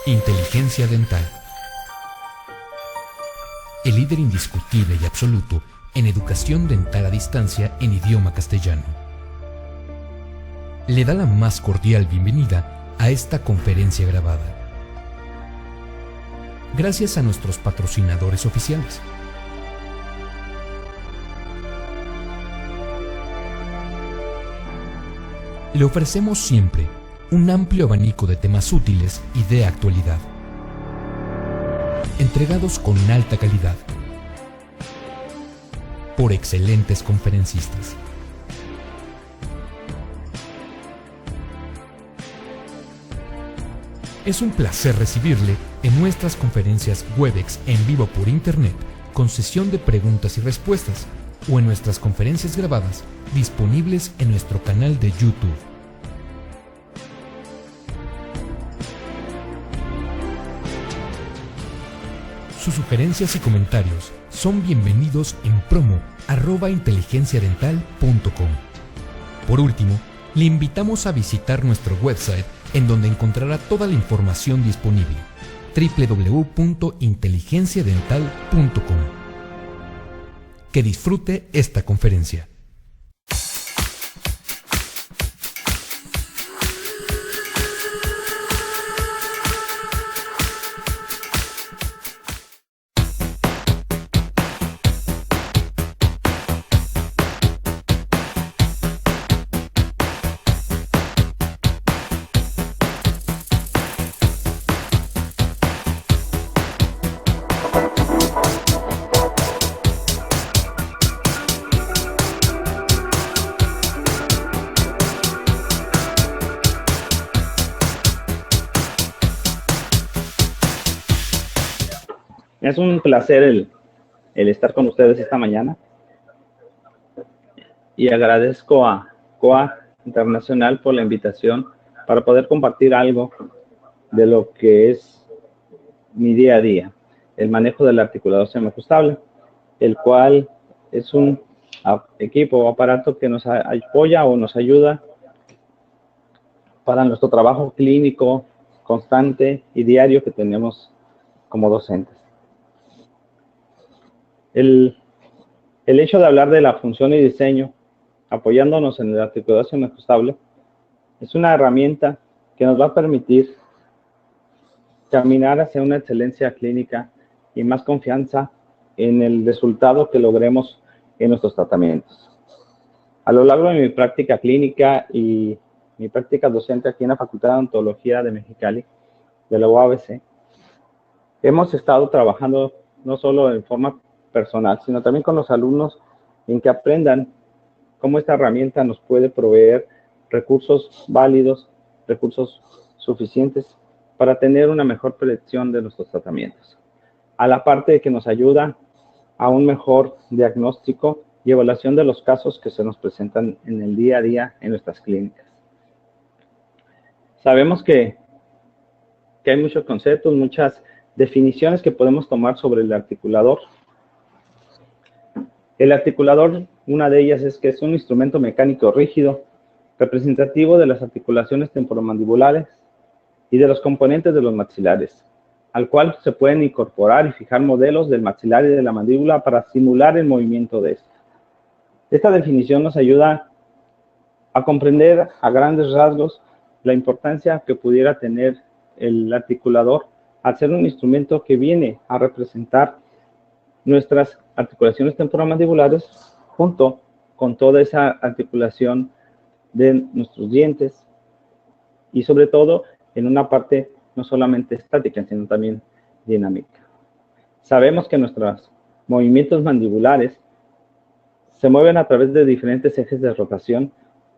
Inteligencia dental. El líder indiscutible y absoluto en educación dental a distancia en idioma castellano. Le da la más cordial bienvenida a esta conferencia grabada. Gracias a nuestros patrocinadores oficiales. Le ofrecemos siempre un amplio abanico de temas útiles y de actualidad, entregados con alta calidad, por excelentes conferencistas. Es un placer recibirle en nuestras conferencias Webex en vivo por Internet, con sesión de preguntas y respuestas, o en nuestras conferencias grabadas, disponibles en nuestro canal de YouTube. Sus sugerencias y comentarios son bienvenidos en promo@inteligenciadental.com. Por último, le invitamos a visitar nuestro website, en donde encontrará toda la información disponible: www.inteligenciadental.com. Que disfrute esta conferencia. Es un placer el estar con ustedes esta mañana y agradezco a COA Internacional por la invitación para poder compartir algo de lo que es mi día a día, el manejo del articulador semiajustable, el cual es un equipo o aparato que nos apoya o nos ayuda para nuestro trabajo clínico constante y diario que tenemos como docentes. El hecho de hablar de la función y diseño, apoyándonos en el articulador semiajustable, es una herramienta que nos va a permitir caminar hacia una excelencia clínica y más confianza en el resultado que logremos en nuestros tratamientos. A lo largo de mi práctica clínica y mi práctica docente aquí en la Facultad de Odontología de Mexicali, de la UABC, hemos estado trabajando no solo en forma personal, sino también con los alumnos, en que aprendan cómo esta herramienta nos puede proveer recursos válidos, recursos suficientes para tener una mejor predicción de nuestros tratamientos, a la parte de que nos ayuda a un mejor diagnóstico y evaluación de los casos que se nos presentan en el día a día en nuestras clínicas. Sabemos que hay muchos conceptos, muchas definiciones que podemos tomar sobre el articulador. El articulador, una de ellas es que es un instrumento mecánico rígido, representativo de las articulaciones temporomandibulares y de los componentes de los maxilares, al cual se pueden incorporar y fijar modelos del maxilar y de la mandíbula para simular el movimiento de esta. Esta definición nos ayuda a comprender a grandes rasgos la importancia que pudiera tener el articulador al ser un instrumento que viene a representar nuestras articulaciones temporomandibulares junto con toda esa articulación de nuestros dientes y sobre todo en una parte no solamente estática, sino también dinámica. Sabemos que nuestros movimientos mandibulares se mueven a través de diferentes ejes de rotación,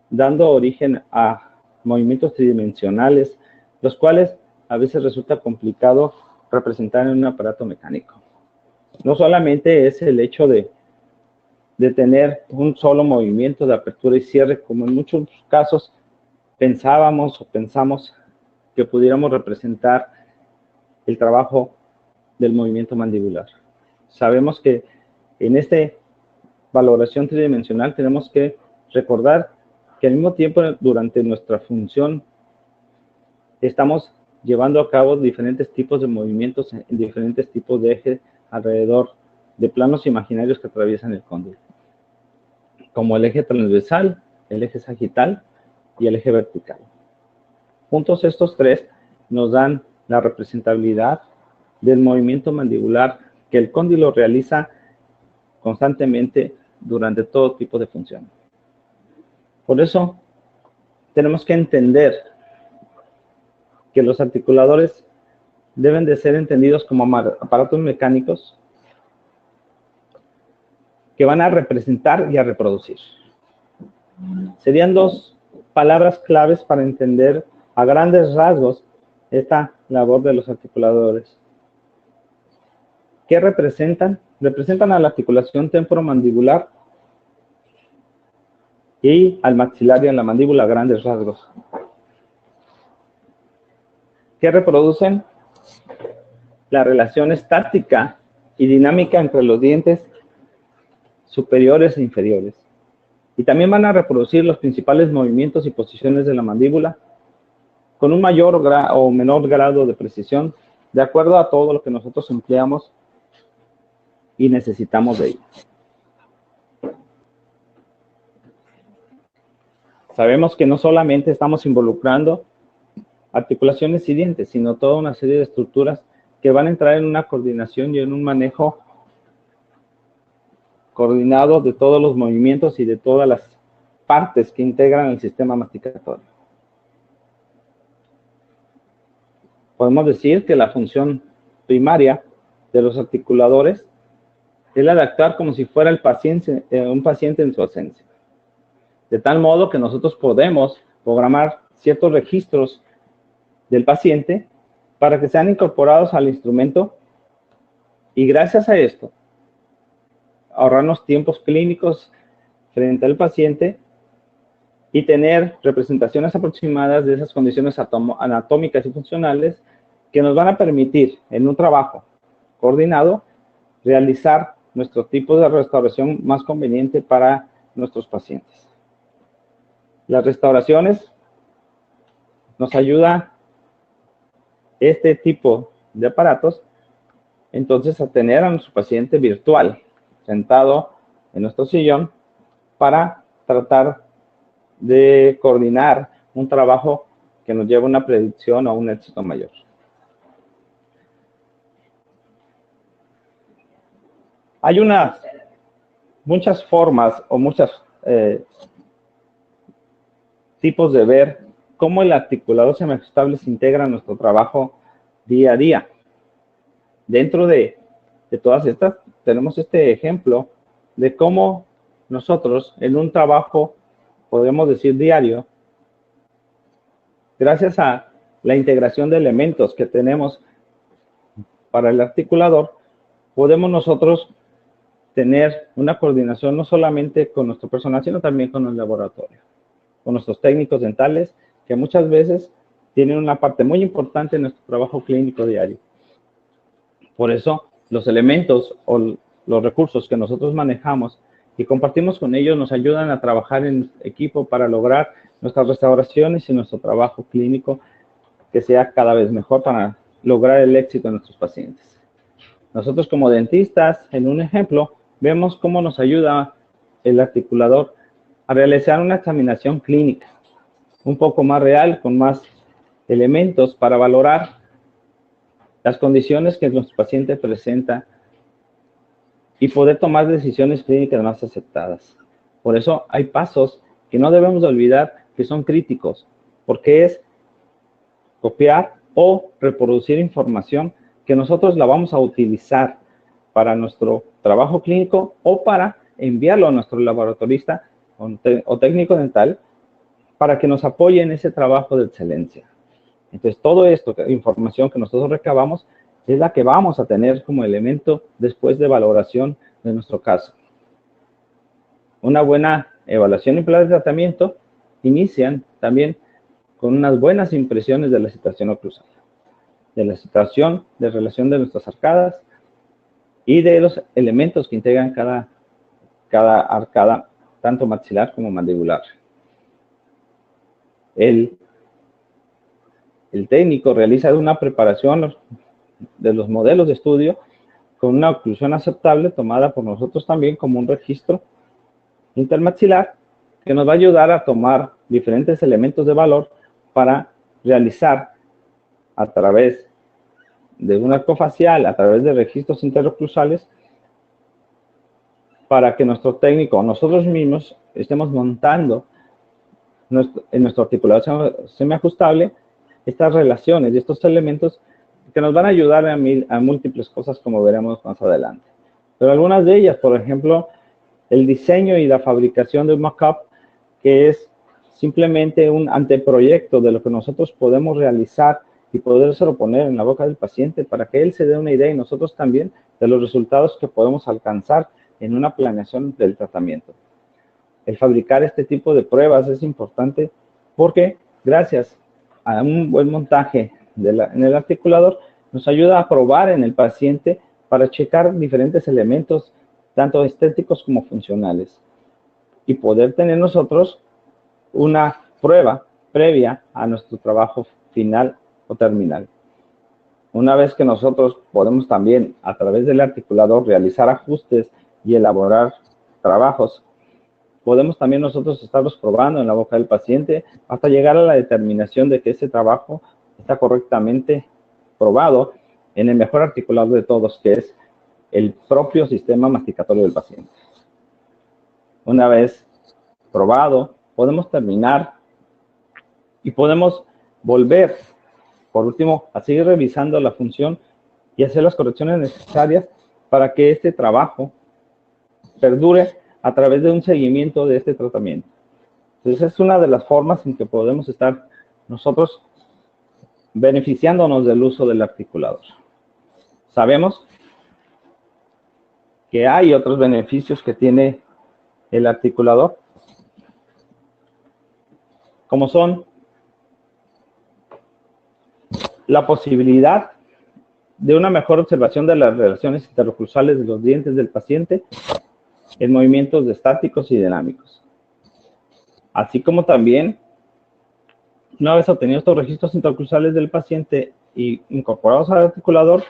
dando origen a movimientos tridimensionales, los cuales a veces resulta complicado representar en un aparato mecánico. No solamente es el hecho de tener un solo movimiento de apertura y cierre, como en muchos casos pensábamos o pensamos que pudiéramos representar el trabajo del movimiento mandibular. Sabemos que en esta valoración tridimensional tenemos que recordar que al mismo tiempo durante nuestra función estamos llevando a cabo diferentes tipos de movimientos en diferentes tipos de eje alrededor de planos imaginarios que atraviesan el cóndilo, como el eje transversal, el eje sagital y el eje vertical. Juntos estos tres nos dan la representabilidad del movimiento mandibular que el cóndilo realiza constantemente durante todo tipo de función. Por eso, tenemos que entender que los articuladores deben de ser entendidos como aparatos mecánicos que van a representar y a reproducir. Serían dos palabras claves para entender a grandes rasgos esta labor de los articuladores. ¿Qué representan? Representan a la articulación temporomandibular y al maxilar y a la mandíbula a grandes rasgos. ¿Qué reproducen? La relación estática y dinámica entre los dientes superiores e inferiores. Y también van a reproducir los principales movimientos y posiciones de la mandíbula con un mayor o menor grado de precisión, de acuerdo a todo lo que nosotros empleamos y necesitamos de ella. Sabemos que no solamente estamos involucrando articulaciones y dientes, sino toda una serie de estructuras que van a entrar en una coordinación y en un manejo coordinado de todos los movimientos y de todas las partes que integran el sistema masticatorio. Podemos decir que la función primaria de los articuladores es la de actuar como si fuera un paciente en su ausencia. De tal modo que nosotros podemos programar ciertos registros del paciente para que sean incorporados al instrumento y gracias a esto ahorrarnos tiempos clínicos frente al paciente y tener representaciones aproximadas de esas condiciones anatómicas y funcionales que nos van a permitir en un trabajo coordinado realizar nuestro tipo de restauración más conveniente para nuestros pacientes. Las restauraciones nos ayuda este tipo de aparatos entonces a tener a nuestro paciente virtual sentado en nuestro sillón para tratar de coordinar un trabajo que nos lleve a una predicción o a un éxito mayor. Hay muchas formas o muchos tipos de ver cómo el articulador semiajustable se integra en nuestro trabajo día a día. Dentro de todas estas, tenemos este ejemplo de cómo nosotros en un trabajo, podemos decir diario, gracias a la integración de elementos que tenemos para el articulador, podemos nosotros tener una coordinación no solamente con nuestro personal, sino también con el laboratorio, con nuestros técnicos dentales, que muchas veces tienen una parte muy importante en nuestro trabajo clínico diario. Por eso, los elementos o los recursos que nosotros manejamos y compartimos con ellos nos ayudan a trabajar en equipo para lograr nuestras restauraciones y nuestro trabajo clínico que sea cada vez mejor para lograr el éxito de nuestros pacientes. Nosotros como dentistas, en un ejemplo, vemos cómo nos ayuda el articulador a realizar una examinación clínica un poco más real, con más elementos para valorar las condiciones que nuestro paciente presenta y poder tomar decisiones clínicas más aceptadas. Por eso hay pasos que no debemos de olvidar que son críticos, porque es copiar o reproducir información que nosotros la vamos a utilizar para nuestro trabajo clínico o para enviarlo a nuestro laboratorista o técnico dental para que nos apoye en ese trabajo de excelencia. Entonces, todo esto, información que nosotros recabamos, es la que vamos a tener como elemento después de valoración de nuestro caso. Una buena evaluación y plan de tratamiento inician también con unas buenas impresiones de la situación oclusal, de la situación de relación de nuestras arcadas y de los elementos que integran cada arcada, tanto maxilar como mandibular. El el técnico realiza una preparación de los modelos de estudio con una oclusión aceptable tomada por nosotros también como un registro intermaxilar que nos va a ayudar a tomar diferentes elementos de valor para realizar a través de un arco facial, a través de registros interoclusales, para que nuestro técnico o nosotros mismos estemos montando en nuestro articulador semiajustable estas relaciones y estos elementos que nos van a ayudar a múltiples cosas, como veremos más adelante. Pero algunas de ellas, por ejemplo, el diseño y la fabricación de un mock-up, que es simplemente un anteproyecto de lo que nosotros podemos realizar y podérselo poner en la boca del paciente para que él se dé una idea y nosotros también de los resultados que podemos alcanzar en una planeación del tratamiento. El fabricar este tipo de pruebas es importante porque gracias a un buen montaje en el articulador nos ayuda a probar en el paciente para checar diferentes elementos, tanto estéticos como funcionales, y poder tener nosotros una prueba previa a nuestro trabajo final o terminal. Una vez que nosotros podemos también, a través del articulador, realizar ajustes y elaborar trabajos, podemos también nosotros estarlos probando en la boca del paciente hasta llegar a la determinación de que ese trabajo está correctamente probado en el mejor articulador de todos, que es el propio sistema masticatorio del paciente. Una vez probado, podemos terminar y podemos volver, por último, a seguir revisando la función y hacer las correcciones necesarias para que este trabajo perdure a través de un seguimiento de este tratamiento. Entonces, es una de las formas en que podemos estar nosotros beneficiándonos del uso del articulador. Sabemos que hay otros beneficios que tiene el articulador, como son la posibilidad de una mejor observación de las relaciones interoclusales de los dientes del paciente en movimientos estáticos y dinámicos. Así como también, una vez obtenidos estos registros interoclusales del paciente y incorporados al articulador,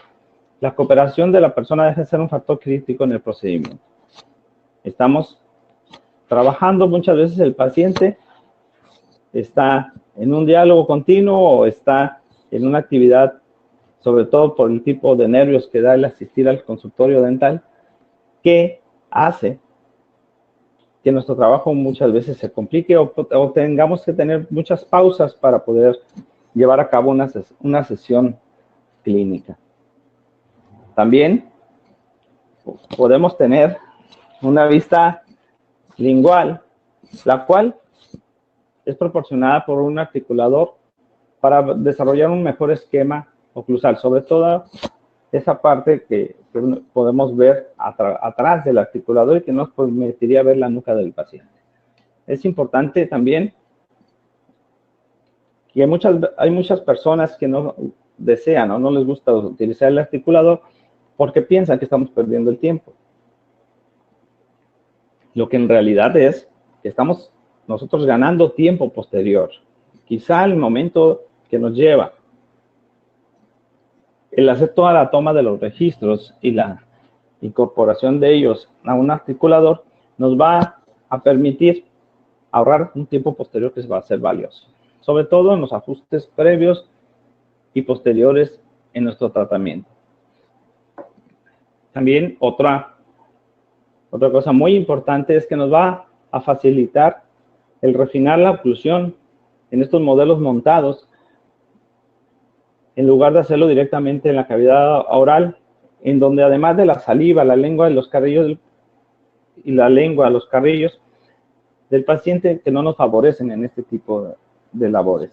la cooperación de la persona deja de ser un factor crítico en el procedimiento. Estamos trabajando muchas veces, el paciente está en un diálogo continuo o está en una actividad, sobre todo por el tipo de nervios que da el asistir al consultorio dental, que hace que nuestro trabajo muchas veces se complique o tengamos que tener muchas pausas para poder llevar a cabo una sesión clínica. También podemos tener una vista lingual, la cual es proporcionada por un articulador para desarrollar un mejor esquema oclusal, sobre todo esa parte que podemos ver atrás del articulador y que nos permitiría ver la nuca del paciente. Es importante también que hay muchas personas que no desean o no les gusta utilizar el articulador porque piensan que estamos perdiendo el tiempo. Lo que en realidad es que estamos nosotros ganando tiempo posterior. Quizá el momento que nos lleva el hacer toda la toma de los registros y la incorporación de ellos a un articulador nos va a permitir ahorrar un tiempo posterior que va a ser valioso, sobre todo en los ajustes previos y posteriores en nuestro tratamiento. También otra cosa muy importante es que nos va a facilitar el refinar la oclusión en estos modelos montados, en lugar de hacerlo directamente en la cavidad oral, en donde además de la saliva, la lengua, los carrillos y la lengua, los carrillos del paciente que no nos favorecen en este tipo de labores.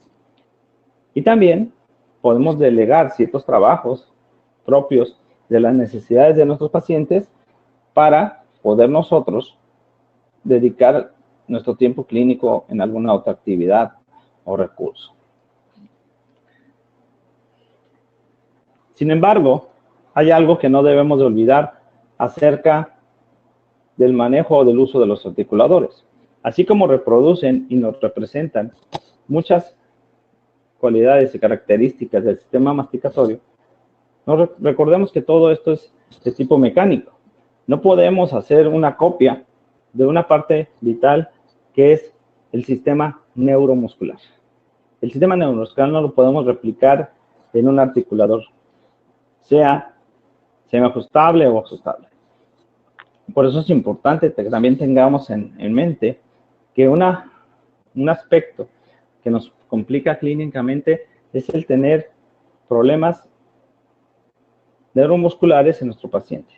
Y también podemos delegar ciertos trabajos propios de las necesidades de nuestros pacientes para poder nosotros dedicar nuestro tiempo clínico en alguna otra actividad o recurso. Sin embargo, hay algo que no debemos de olvidar acerca del manejo o del uso de los articuladores. Así como reproducen y nos representan muchas cualidades y características del sistema masticatorio, recordemos que todo esto es de tipo mecánico. No podemos hacer una copia de una parte vital que es el sistema neuromuscular. El sistema neuromuscular no lo podemos replicar en un articulador, sea semiajustable o ajustable. Por eso es importante que también tengamos en mente que un aspecto que nos complica clínicamente es el tener problemas neuromusculares en nuestro paciente.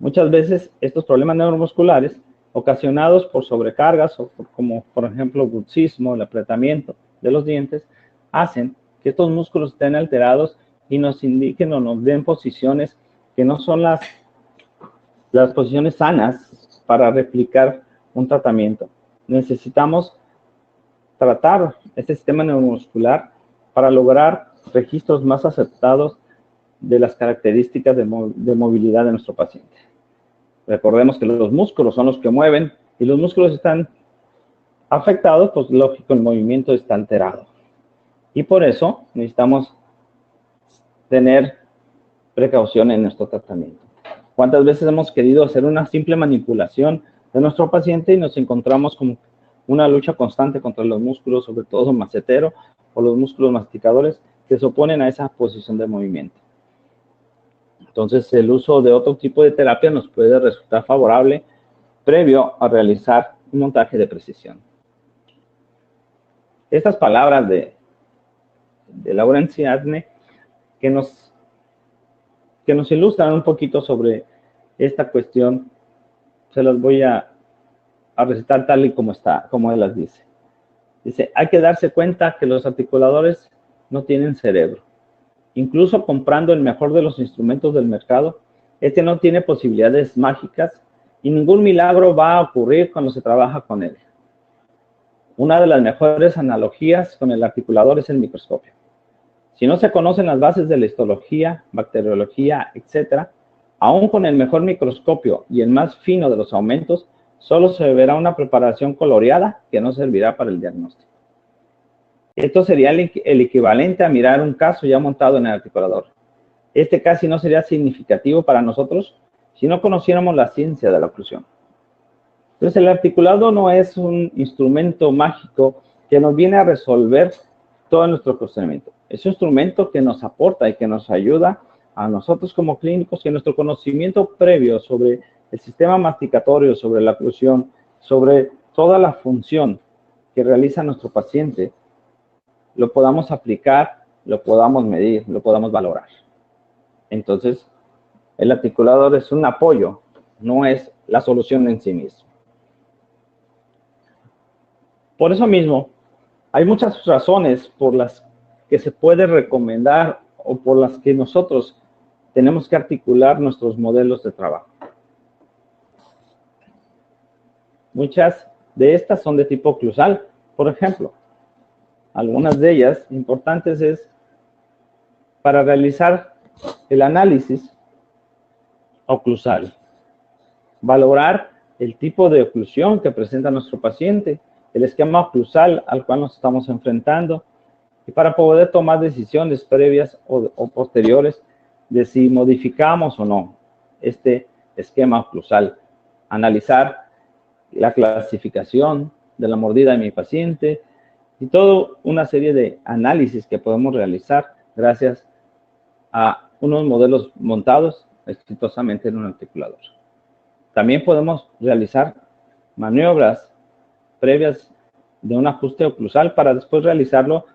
Muchas veces estos problemas neuromusculares ocasionados por sobrecargas o como por ejemplo bruxismo, el apretamiento de los dientes, hacen que estos músculos estén alterados y nos indiquen o nos den posiciones que no son las posiciones sanas para replicar un tratamiento. Necesitamos tratar este sistema neuromuscular para lograr registros más acertados de las características de movilidad de nuestro paciente. Recordemos que los músculos son los que mueven y los músculos están afectados, pues lógico, el movimiento está alterado. Y por eso necesitamos tener precaución en nuestro tratamiento. ¿Cuántas veces hemos querido hacer una simple manipulación de nuestro paciente y nos encontramos con una lucha constante contra los músculos, sobre todo macetero o los músculos masticadores que se oponen a esa posición de movimiento? Entonces, el uso de otro tipo de terapia nos puede resultar favorable previo a realizar un montaje de precisión. Estas palabras de Lawrence Adne que nos ilustran un poquito sobre esta cuestión, se las voy a recitar tal y como está, como él las dice. Dice, hay que darse cuenta que los articuladores no tienen cerebro. Incluso comprando el mejor de los instrumentos del mercado, este no tiene posibilidades mágicas y ningún milagro va a ocurrir cuando se trabaja con él. Una de las mejores analogías con el articulador es el microscopio. Si no se conocen las bases de la histología, bacteriología, etc., aún con el mejor microscopio y el más fino de los aumentos, solo se verá una preparación coloreada que no servirá para el diagnóstico. Esto sería el equivalente a mirar un caso ya montado en el articulador. Este casi no sería significativo para nosotros si no conociéramos la ciencia de la oclusión. Entonces, el articulado no es un instrumento mágico que nos viene a resolver todo nuestro procedimiento. Es un instrumento que nos aporta y que nos ayuda a nosotros como clínicos, que nuestro conocimiento previo sobre el sistema masticatorio, sobre la oclusión, sobre toda la función que realiza nuestro paciente, lo podamos aplicar, lo podamos medir, lo podamos valorar. Entonces, el articulador es un apoyo, no es la solución en sí mismo. Por eso mismo, hay muchas razones por las que se puede recomendar o por las que nosotros tenemos que articular nuestros modelos de trabajo. Muchas de estas son de tipo oclusal, por ejemplo. Algunas de ellas importantes es para realizar el análisis oclusal, valorar el tipo de oclusión que presenta nuestro paciente, el esquema oclusal al cual nos estamos enfrentando, y para poder tomar decisiones previas o posteriores de si modificamos o no este esquema oclusal, analizar la clasificación de la mordida de mi paciente y toda una serie de análisis que podemos realizar gracias a unos modelos montados exitosamente en un articulador. También podemos realizar maniobras previas de un ajuste oclusal para después realizarlo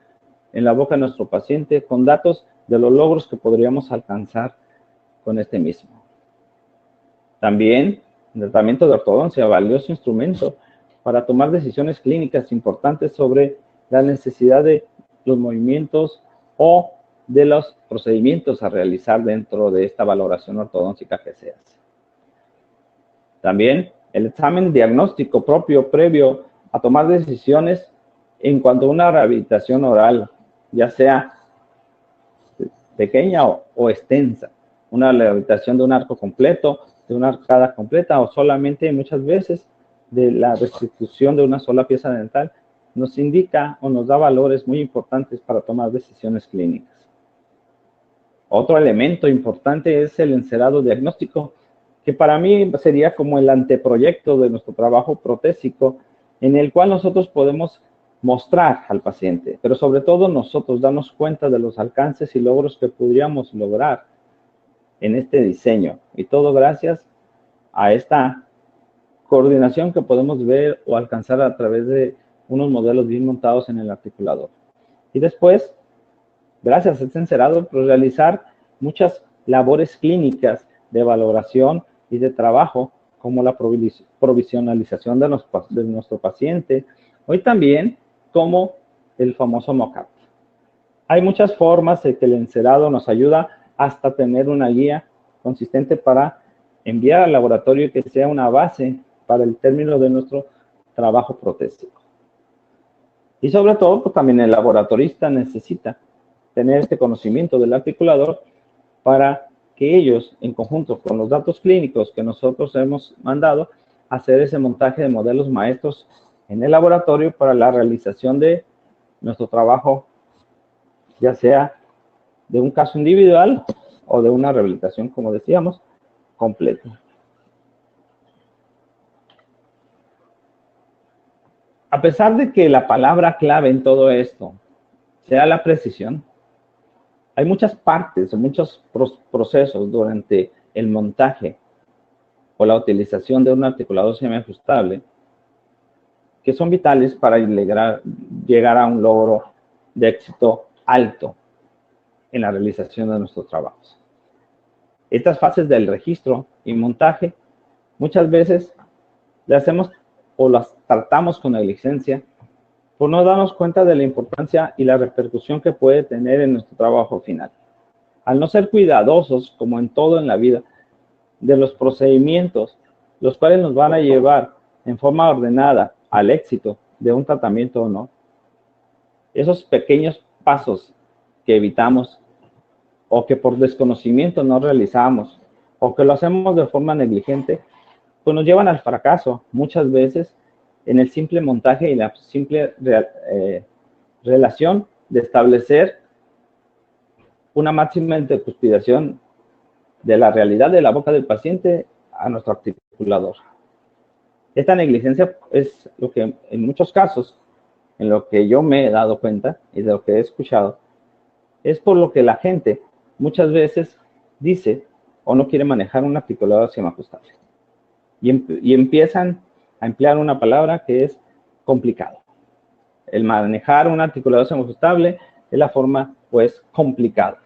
en la boca de nuestro paciente con datos de los logros que podríamos alcanzar con este mismo. También el tratamiento de ortodoncia, valioso instrumento para tomar decisiones clínicas importantes sobre la necesidad de los movimientos o de los procedimientos a realizar dentro de esta valoración ortodóntica que se hace. También el examen diagnóstico propio previo a tomar decisiones en cuanto a una rehabilitación oral, ya sea pequeña o extensa, una rehabilitación de un arco completo, de una arcada completa o solamente muchas veces de la restitución de una sola pieza dental, nos indica o nos da valores muy importantes para tomar decisiones clínicas. Otro elemento importante es el encerado diagnóstico, que para mí sería como el anteproyecto de nuestro trabajo protésico, en el cual nosotros podemos mostrar al paciente, pero sobre todo nosotros darnos cuenta de los alcances y logros que podríamos lograr en este diseño. Y todo gracias a esta coordinación que podemos ver o alcanzar a través de unos modelos bien montados en el articulador. Y después, gracias a este encerado, pues realizar muchas labores clínicas de valoración y de trabajo, como la provisionalización de nuestro paciente, hoy también como el famoso mock-up. Hay muchas formas de que el encerado nos ayuda hasta tener una guía consistente para enviar al laboratorio que sea una base para el término de nuestro trabajo protésico. Y sobre todo, pues también el laboratorista necesita tener este conocimiento del articulador para que ellos, en conjunto con los datos clínicos que nosotros hemos mandado, hacer ese montaje de modelos maestros en el laboratorio para la realización de nuestro trabajo, ya sea de un caso individual o de una rehabilitación, como decíamos, completa. A pesar de que la palabra clave en todo esto sea la precisión, hay muchas partes o muchos procesos durante el montaje o la utilización de un articulador semiajustable que son vitales para llegar a un logro de éxito alto en la realización de nuestros trabajos. Estas fases del registro y montaje muchas veces le hacemos o las tratamos con negligencia por no darnos cuenta de la importancia y la repercusión que puede tener en nuestro trabajo final. Al no ser cuidadosos, como en todo en la vida, de los procedimientos, los cuales nos van a llevar en forma ordenada al éxito de un tratamiento o no, esos pequeños pasos que evitamos o que por desconocimiento no realizamos o que lo hacemos de forma negligente, pues nos llevan al fracaso muchas veces en el simple montaje y la simple relación de establecer una máxima intercuspidación de la realidad de la boca del paciente a nuestro articulador. Esta negligencia es lo que en muchos casos, en lo que yo me he dado cuenta y de lo que he escuchado, es por lo que la gente muchas veces dice o no quiere manejar un articulador semiajustable. Y empiezan a emplear una palabra que es complicado. El manejar un articulador semiajustable es la forma, pues, complicada.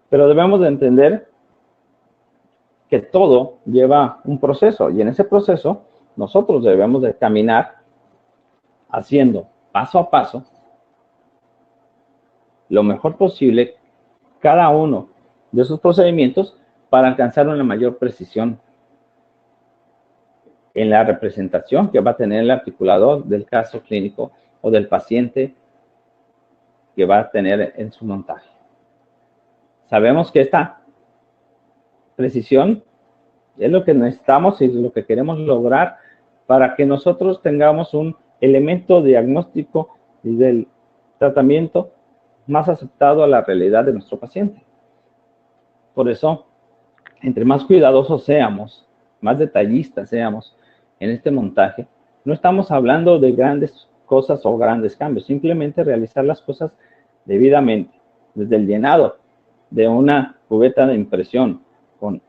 Pero debemos de entender que todo lleva un proceso, y en ese proceso nosotros debemos de caminar haciendo paso a paso lo mejor posible cada uno de esos procedimientos para alcanzar una mayor precisión en la representación que va a tener el articulador del caso clínico o del paciente que va a tener en su montaje. Sabemos que esta precisión es lo que necesitamos y es lo que queremos lograr para que nosotros tengamos un elemento diagnóstico y del tratamiento más aceptado a la realidad de nuestro paciente. Por eso, entre más cuidadosos seamos, más detallistas seamos en este montaje, no estamos hablando de grandes cosas o grandes cambios, simplemente realizar las cosas debidamente, desde el llenado de una cubeta de impresión con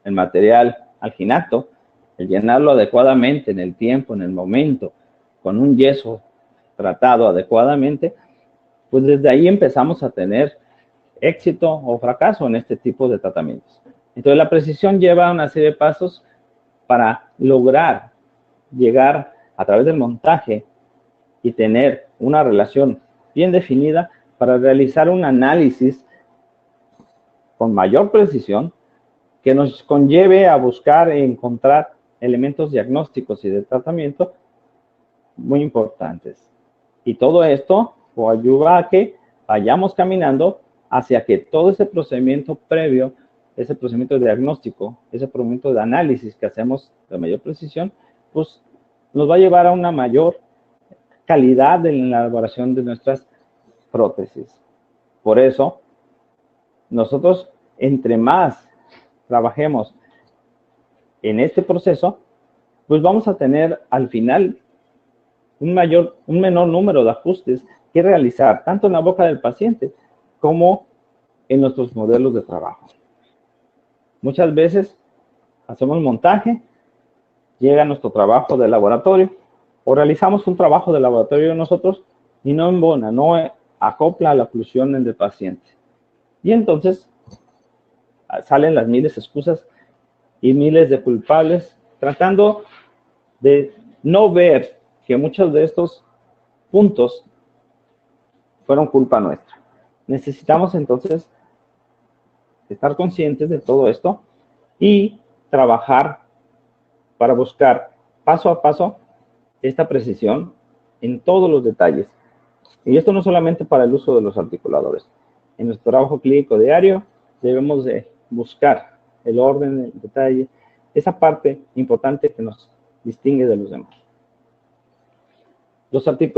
el material alginato, el llenarlo adecuadamente en el tiempo, en el momento, con un yeso tratado adecuadamente, pues desde ahí empezamos a tener éxito o fracaso en este tipo de tratamientos. Entonces la precisión lleva una serie de pasos para lograr llegar a través del montaje y tener una relación bien definida para realizar un análisis con mayor precisión que nos conlleve a buscar e encontrar elementos diagnósticos y de tratamiento muy importantes. Y todo esto ayuda a que vayamos caminando hacia que todo ese procedimiento previo, ese procedimiento de diagnóstico, ese procedimiento de análisis que hacemos de mayor precisión, pues nos va a llevar a una mayor calidad en la elaboración de nuestras prótesis. Por eso, nosotros, entre más trabajemos en este proceso, pues vamos a tener al final un menor número de ajustes que realizar, tanto en la boca del paciente como en nuestros modelos de trabajo. Muchas veces hacemos montaje, llega nuestro trabajo de laboratorio, o realizamos un trabajo de laboratorio nosotros y no embona, no acopla a la oclusión del paciente. Y entonces salen las miles de excusas y miles de culpables, tratando de no ver que muchos de estos puntos fueron culpa nuestra. Necesitamos entonces estar conscientes de todo esto y trabajar para buscar paso a paso esta precisión en todos los detalles. Y esto no solamente para el uso de los articuladores. En nuestro trabajo clínico diario debemos de buscar el orden, el detalle, esa parte importante que nos distingue de los demás.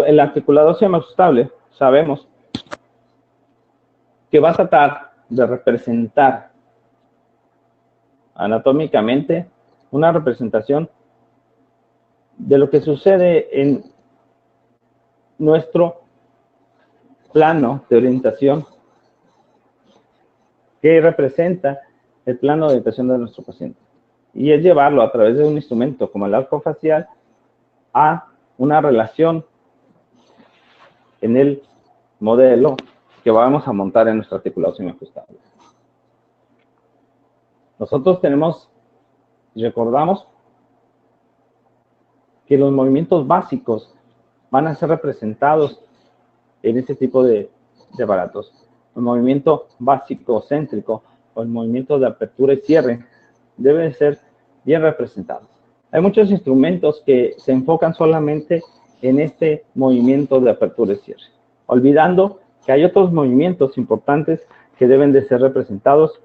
El articulador semiajustable, sabemos que va a tratar de representar anatómicamente una representación de lo que sucede en nuestro plano de orientación que representa el plano de orientación de nuestro paciente. Y es llevarlo a través de un instrumento como el arco facial a una relación en el modelo que vamos a montar en nuestro articulado semiajustable. Nosotros recordamos que los movimientos básicos van a ser representados en este tipo de aparatos. El movimiento básico céntrico o el movimiento de apertura y cierre deben ser bien representados. Hay muchos instrumentos que se enfocan solamente en este movimiento de apertura y cierre, olvidando que hay otros movimientos importantes que deben de ser representados,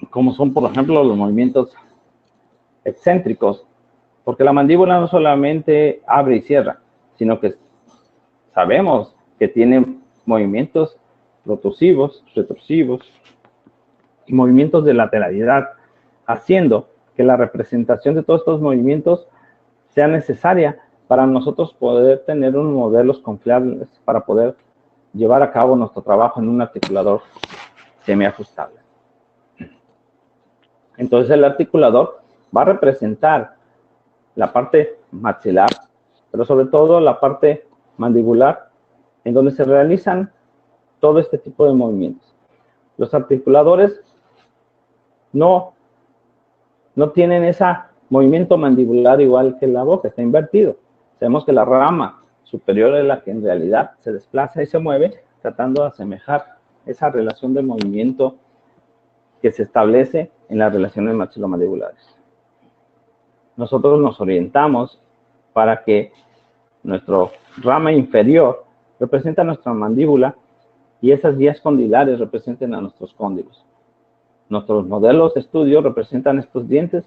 como son, por ejemplo, los movimientos excéntricos, porque la mandíbula no solamente abre y cierra, sino que sabemos que tiene movimientos protrusivos, retrorsivos y movimientos de lateralidad, haciendo que la representación de todos estos movimientos sea necesaria para nosotros poder tener unos modelos confiables para poder llevar a cabo nuestro trabajo en un articulador semiajustable. Entonces el articulador va a representar la parte maxilar, pero sobre todo la parte mandibular, en donde se realizan todo este tipo de movimientos. Los articuladores no tienen ese movimiento mandibular igual que la boca, está invertido. Sabemos que la rama superior es la que en realidad se desplaza y se mueve, tratando de asemejar esa relación de movimiento que se establece en las relaciones maxilomandibulares. Nosotros nos orientamos para que nuestra rama inferior represente nuestra mandíbula y esas vías condilares representen a nuestros cóndilos. Nuestros modelos de estudio representan estos dientes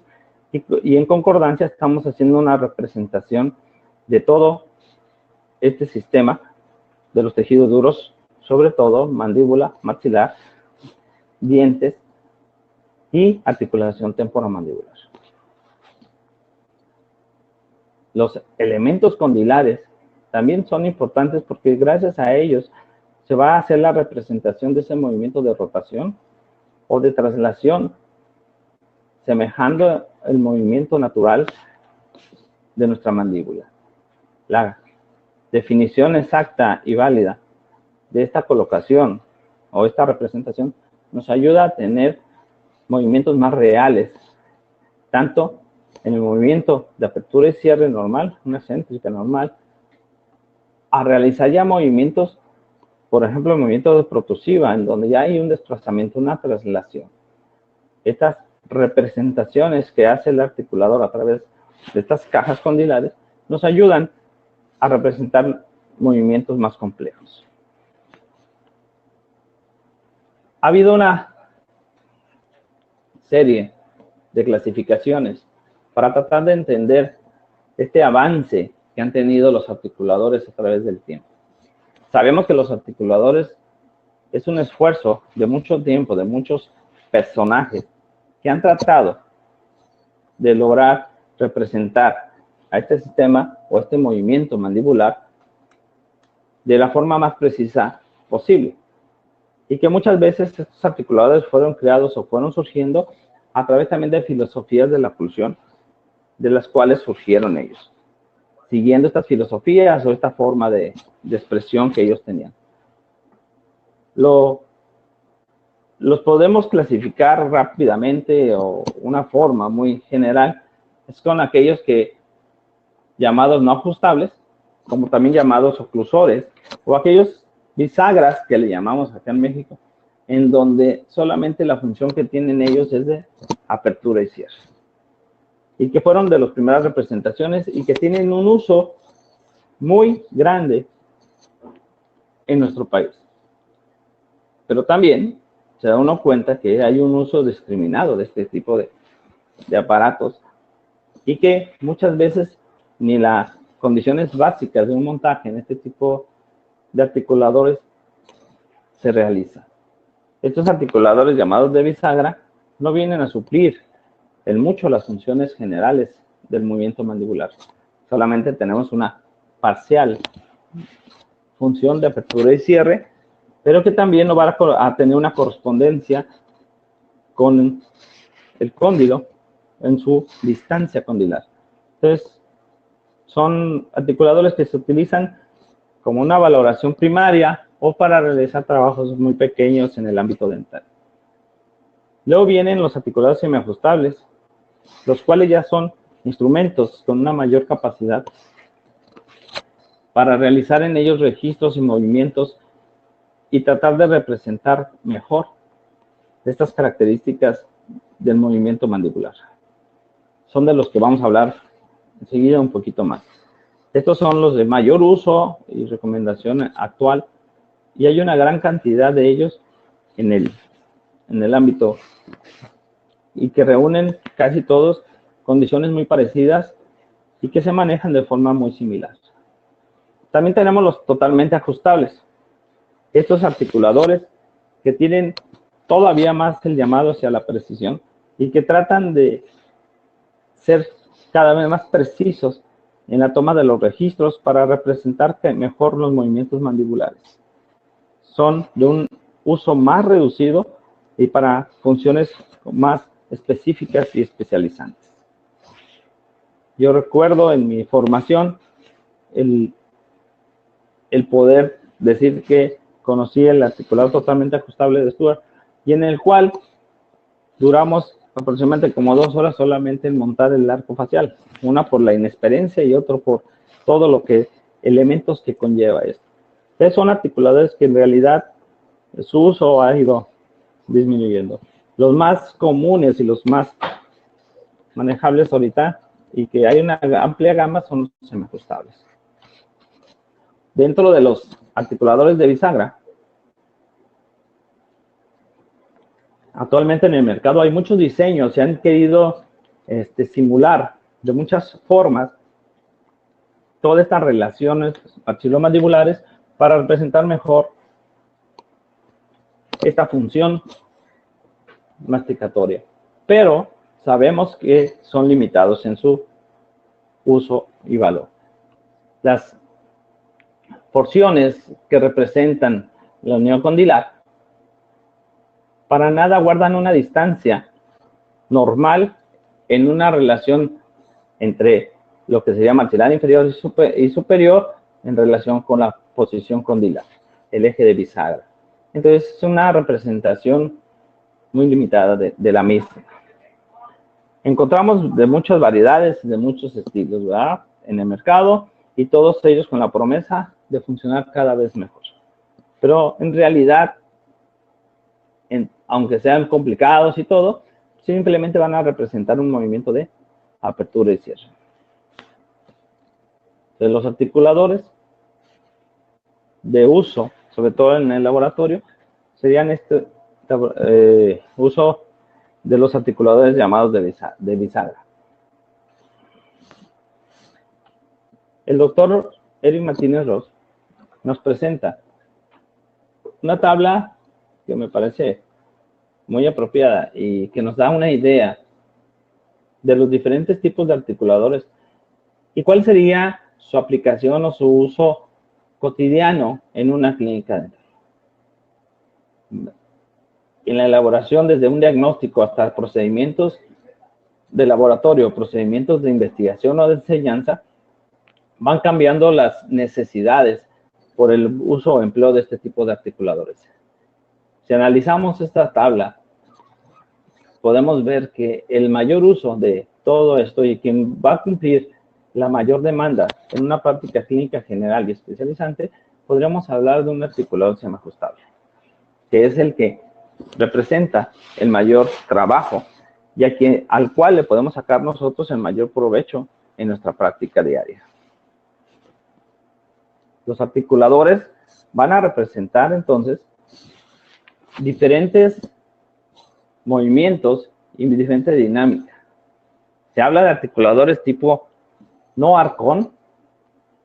y en concordancia estamos haciendo una representación de todo este sistema de los tejidos duros, sobre todo mandíbula, maxilar, dientes y articulación temporomandibular. Los elementos condilares también son importantes porque gracias a ellos se va a hacer la representación de ese movimiento de rotación o de traslación, semejando el movimiento natural de nuestra mandíbula. La definición exacta y válida de esta colocación o esta representación nos ayuda a tener movimientos más reales, tanto en el movimiento de apertura y cierre normal, una excéntrica normal, a realizar ya movimientos, por ejemplo, el movimiento de protrusiva, en donde ya hay un desplazamiento, una traslación. Estas representaciones que hace el articulador a través de estas cajas condilares nos ayudan a representar movimientos más complejos. Ha habido una serie de clasificaciones para tratar de entender este avance que han tenido los articuladores a través del tiempo. Sabemos que los articuladores es un esfuerzo de mucho tiempo, de muchos personajes que han tratado de lograr representar a este sistema o este movimiento mandibular de la forma más precisa posible. Y que muchas veces estos articuladores fueron creados o fueron surgiendo a través también de filosofías de la pulsión, de las cuales surgieron ellos, siguiendo estas filosofías o esta forma de expresión que ellos tenían. Los podemos clasificar rápidamente o una forma muy general es con aquellos que llamados no ajustables, como también llamados oclusores, o aquellos bisagras que le llamamos acá en México, en donde solamente la función que tienen ellos es de apertura y cierre. Y que fueron de las primeras representaciones y que tienen un uso muy grande en nuestro país. Pero también se da uno cuenta que hay un uso discriminado de este tipo de aparatos y que muchas veces ni las condiciones básicas de un montaje en este tipo de articuladores se realiza. Estos articuladores llamados de bisagra no vienen a suplir en mucho las funciones generales del movimiento mandibular. Solamente tenemos una parcial función de apertura y cierre, pero que también no va a tener una correspondencia con el cóndilo en su distancia condilar. Entonces, son articuladores que se utilizan como una valoración primaria o para realizar trabajos muy pequeños en el ámbito dental. Luego vienen los articuladores semiajustables, los cuales ya son instrumentos con una mayor capacidad para realizar en ellos registros y movimientos y tratar de representar mejor estas características del movimiento mandibular. Son de los que vamos a hablar enseguida un poquito más. Estos son los de mayor uso y recomendación actual, y hay una gran cantidad de ellos en el ámbito y que reúnen casi todos condiciones muy parecidas y que se manejan de forma muy similar. También tenemos los totalmente ajustables. Estos articuladores que tienen todavía más el llamado hacia la precisión y que tratan de ser cada vez más precisos en la toma de los registros para representar mejor los movimientos mandibulares. Son de un uso más reducido y para funciones más específicas y especializantes. Yo recuerdo en mi formación el poder decir que conocí el articulador totalmente ajustable de Stuart y en el cual duramos aproximadamente como 2 horas solamente en montar el arco facial, una por la inexperiencia y otro por todo lo que elementos que conlleva esto. Entonces son articuladores que en realidad su uso ha ido disminuyendo. Los más comunes y los más manejables ahorita y que hay una amplia gama son los semiajustables. Dentro de los articuladores de bisagra, actualmente en el mercado hay muchos diseños, se han querido simular de muchas formas todas estas relaciones maxilomandibulares para representar mejor esta función masticatoria. Pero sabemos que son limitados en su uso y valor. Las porciones que representan la unión condilar para nada guardan una distancia normal en una relación entre lo que sería maxilar inferior y superior en relación con la posición condilar, el eje de bisagra. Entonces es una representación muy limitada de la misma. Encontramos de muchas variedades, de muchos estilos, ¿verdad?, en el mercado, y todos ellos con la promesa de funcionar cada vez mejor. Pero en realidad, aunque sean complicados y todo, simplemente van a representar un movimiento de apertura y cierre. De los articuladores de uso, sobre todo en el laboratorio, serían uso de los articuladores llamados de bisagra. el doctor Eric Martínez Ross nos presenta una tabla que me parece muy apropiada y que nos da una idea de los diferentes tipos de articuladores y cuál sería su aplicación o su uso cotidiano en una clínica dental. En la elaboración desde un diagnóstico hasta procedimientos de laboratorio, procedimientos de investigación o de enseñanza, van cambiando las necesidades por el uso o empleo de este tipo de articuladores. Si analizamos esta tabla, podemos ver que el mayor uso de todo esto y quien va a cumplir la mayor demanda en una práctica clínica general y especializante, podríamos hablar de un articulador semiajustable, que es el que representa el mayor trabajo y al cual le podemos sacar nosotros el mayor provecho en nuestra práctica diaria. Los articuladores van a representar entonces diferentes movimientos y diferentes dinámicas. Se habla de articuladores tipo no arcón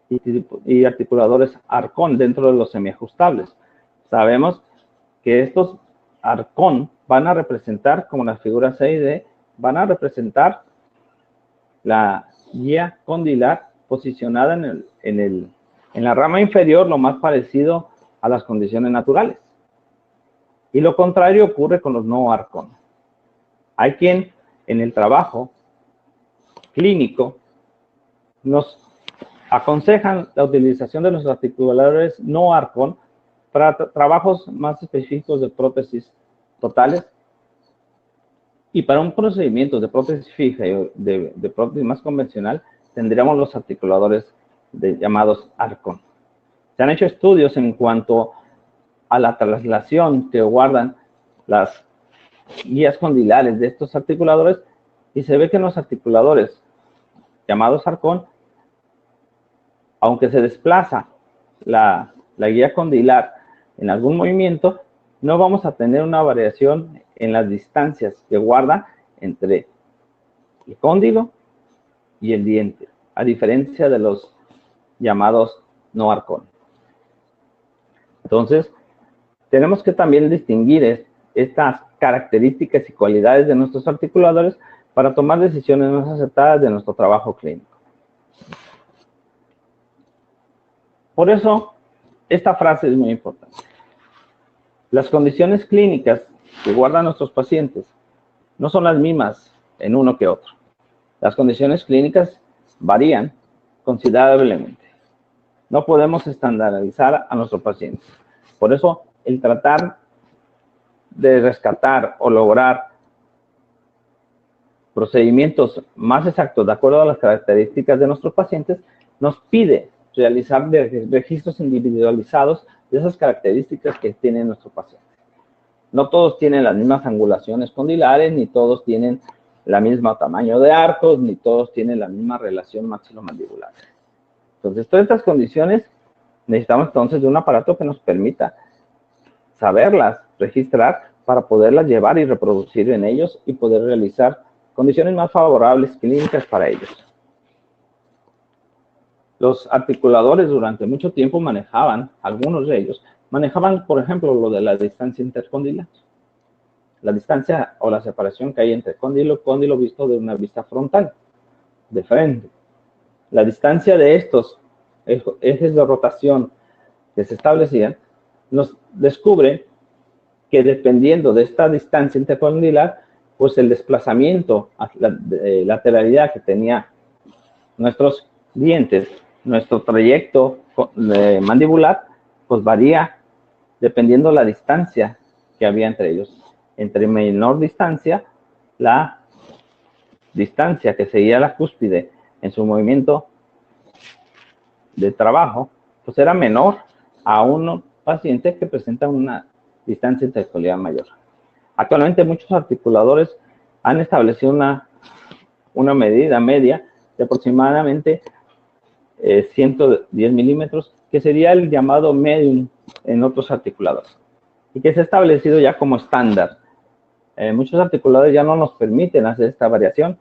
y articuladores arcón dentro de los semiajustables. Sabemos que estos arcón van a representar, como las figuras C y D, van a representar la guía condilar posicionada en la rama inferior, lo más parecido a las condiciones naturales. Y lo contrario ocurre con los no arcón. Hay quien en el trabajo clínico nos aconsejan la utilización de los articuladores no arcón para trabajos más específicos de prótesis totales y para un procedimiento de prótesis fija y de prótesis más convencional tendríamos los articuladores llamados arcón. Se han hecho estudios en cuanto a la traslación que guardan las guías condilares de estos articuladores y se ve que en los articuladores llamados arcón, aunque se desplaza la guía condilar en algún movimiento, no vamos a tener una variación en las distancias que guarda entre el cóndilo y el diente, a diferencia de los llamados no arcón. Entonces, tenemos que también distinguir estas características y cualidades de nuestros articuladores para tomar decisiones más acertadas de nuestro trabajo clínico. Por eso, esta frase es muy importante. Las condiciones clínicas que guardan nuestros pacientes no son las mismas en uno que otro. Las condiciones clínicas varían considerablemente. No podemos estandarizar a nuestros pacientes. Por eso, el tratar de rescatar o lograr procedimientos más exactos de acuerdo a las características de nuestros pacientes nos pide realizar registros individualizados de esas características que tiene nuestro paciente. No todos tienen las mismas angulaciones condilares, ni todos tienen el mismo tamaño de arcos, ni todos tienen la misma relación maxilomandibular. Entonces, todas estas condiciones necesitamos entonces de un aparato que nos permita saberlas, registrar, para poderlas llevar y reproducir en ellos y poder realizar condiciones más favorables clínicas para ellos. Los articuladores durante mucho tiempo manejaban, algunos de ellos, manejaban, por ejemplo, lo de la distancia intercondilar. La distancia o la separación que hay entre cóndilo y cóndilo visto de una vista frontal, de frente. La distancia de estos ejes de rotación que se establecían nos descubre que dependiendo de esta distancia intercondilar, pues el desplazamiento, la lateralidad que tenía nuestros dientes, nuestro trayecto mandibular, pues varía dependiendo la distancia que había entre ellos. Entre menor distancia, la distancia que seguía la cúspide en su movimiento de trabajo, pues era menor a un paciente que presenta una distancia intercoliar mayor. Actualmente muchos articuladores han establecido una medida media de aproximadamente 110 milímetros, que sería el llamado medium en otros articuladores, y que se ha establecido ya como estándar. Muchos articuladores ya no nos permiten hacer esta variación,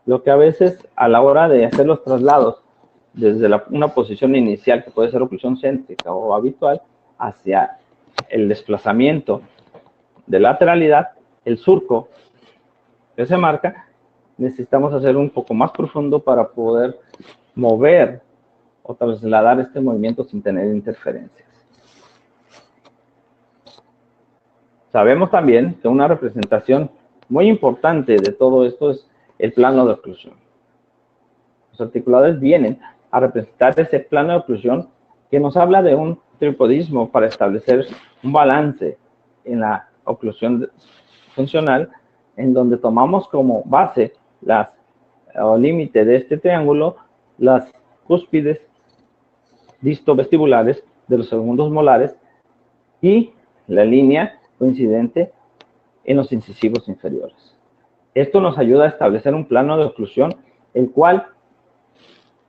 lo que a veces a la hora de hacer los traslados desde una posición inicial que puede ser oclusión céntrica o habitual hacia el desplazamiento de lateralidad, el surco que se marca, necesitamos hacer un poco más profundo para poder mover o trasladar este movimiento sin tener interferencias. Sabemos también que una representación muy importante de todo esto es el plano de oclusión. Los articuladores vienen a representar ese plano de oclusión que nos habla de un tripodismo para establecer un balance en la oclusión funcional, en donde tomamos como base o límite de este triángulo las cúspides distovestibulares de los segundos molares y la línea coincidente en los incisivos inferiores. Esto nos ayuda a establecer un plano de oclusión, el cual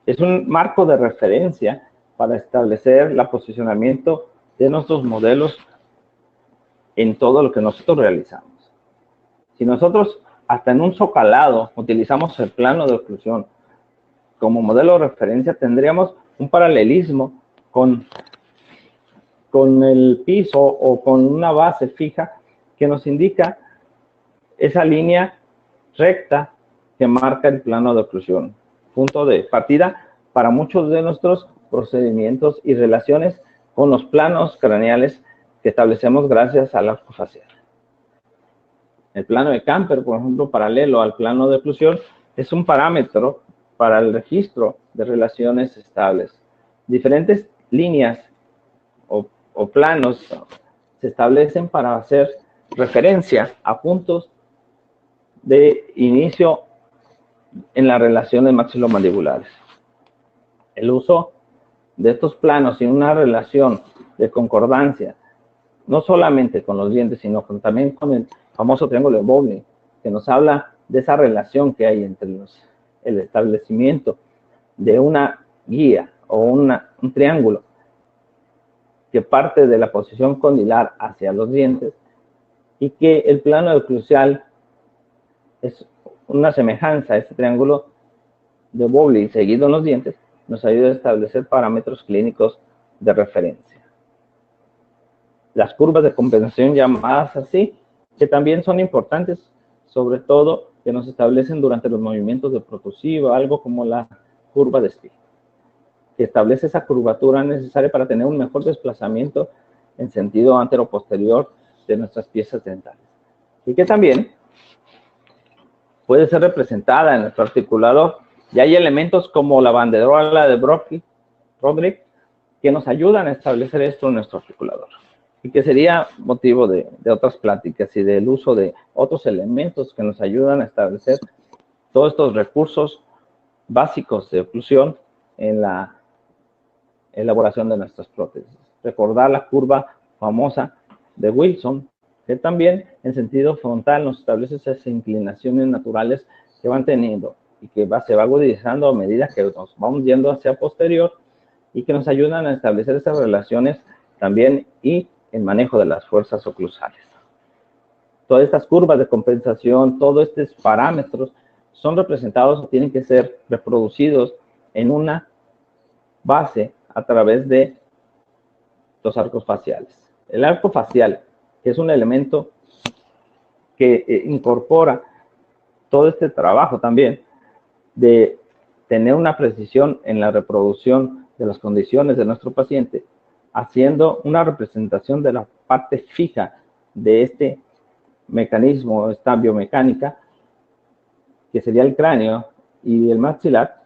es un marco de referencia para establecer el posicionamiento de nuestros modelos en todo lo que nosotros realizamos. Si nosotros hasta en un socalado utilizamos el plano de oclusión como modelo de referencia, tendríamos un paralelismo con el piso o con una base fija que nos indica esa línea recta que marca el plano de oclusión, punto de partida para muchos de nuestros procedimientos y relaciones con los planos craneales que establecemos gracias al arco facial. El plano de Camper, por ejemplo, paralelo al plano de oclusión, es un parámetro para el registro de relaciones estables. Diferentes líneas o planos se establecen para hacer referencia a puntos de inicio en las relaciones maxilomandibulares. El uso de estos planos y una relación de concordancia, no solamente con los dientes, sino también con el famoso triángulo de Bowley, que nos habla de esa relación que hay entre el establecimiento de una guía o un triángulo que parte de la posición condilar hacia los dientes y que el plano oclusal es una semejanza a este triángulo de Bowley seguido en los dientes, nos ayuda a establecer parámetros clínicos de referencia. Las curvas de compensación llamadas así, que también son importantes, sobre todo que nos establecen durante los movimientos de protrusiva, algo como la curva de Stich, que establece esa curvatura necesaria para tener un mejor desplazamiento en sentido antero-posterior de nuestras piezas dentales. Y que también puede ser representada en nuestro articulador. Y hay elementos como la banderola de Broderick que nos ayudan a establecer esto en nuestro articulador. Y que sería motivo de otras pláticas y del uso de otros elementos que nos ayudan a establecer todos estos recursos básicos de oclusión en la elaboración de nuestras prótesis. Recordar la curva famosa de Wilson, que también en sentido frontal nos establece esas inclinaciones naturales que van teniendo y que se va agudizando a medida que nos vamos yendo hacia posterior y que nos ayudan a establecer esas relaciones también y el manejo de las fuerzas oclusales. Todas estas curvas de compensación, todos estos parámetros son representados o tienen que ser reproducidos en una base a través de los arcos faciales. El arco facial, que es un elemento que incorpora todo este trabajo también de tener una precisión en la reproducción de las condiciones de nuestro paciente, haciendo una representación de la parte fija de este mecanismo, esta biomecánica, que sería el cráneo y el maxilar,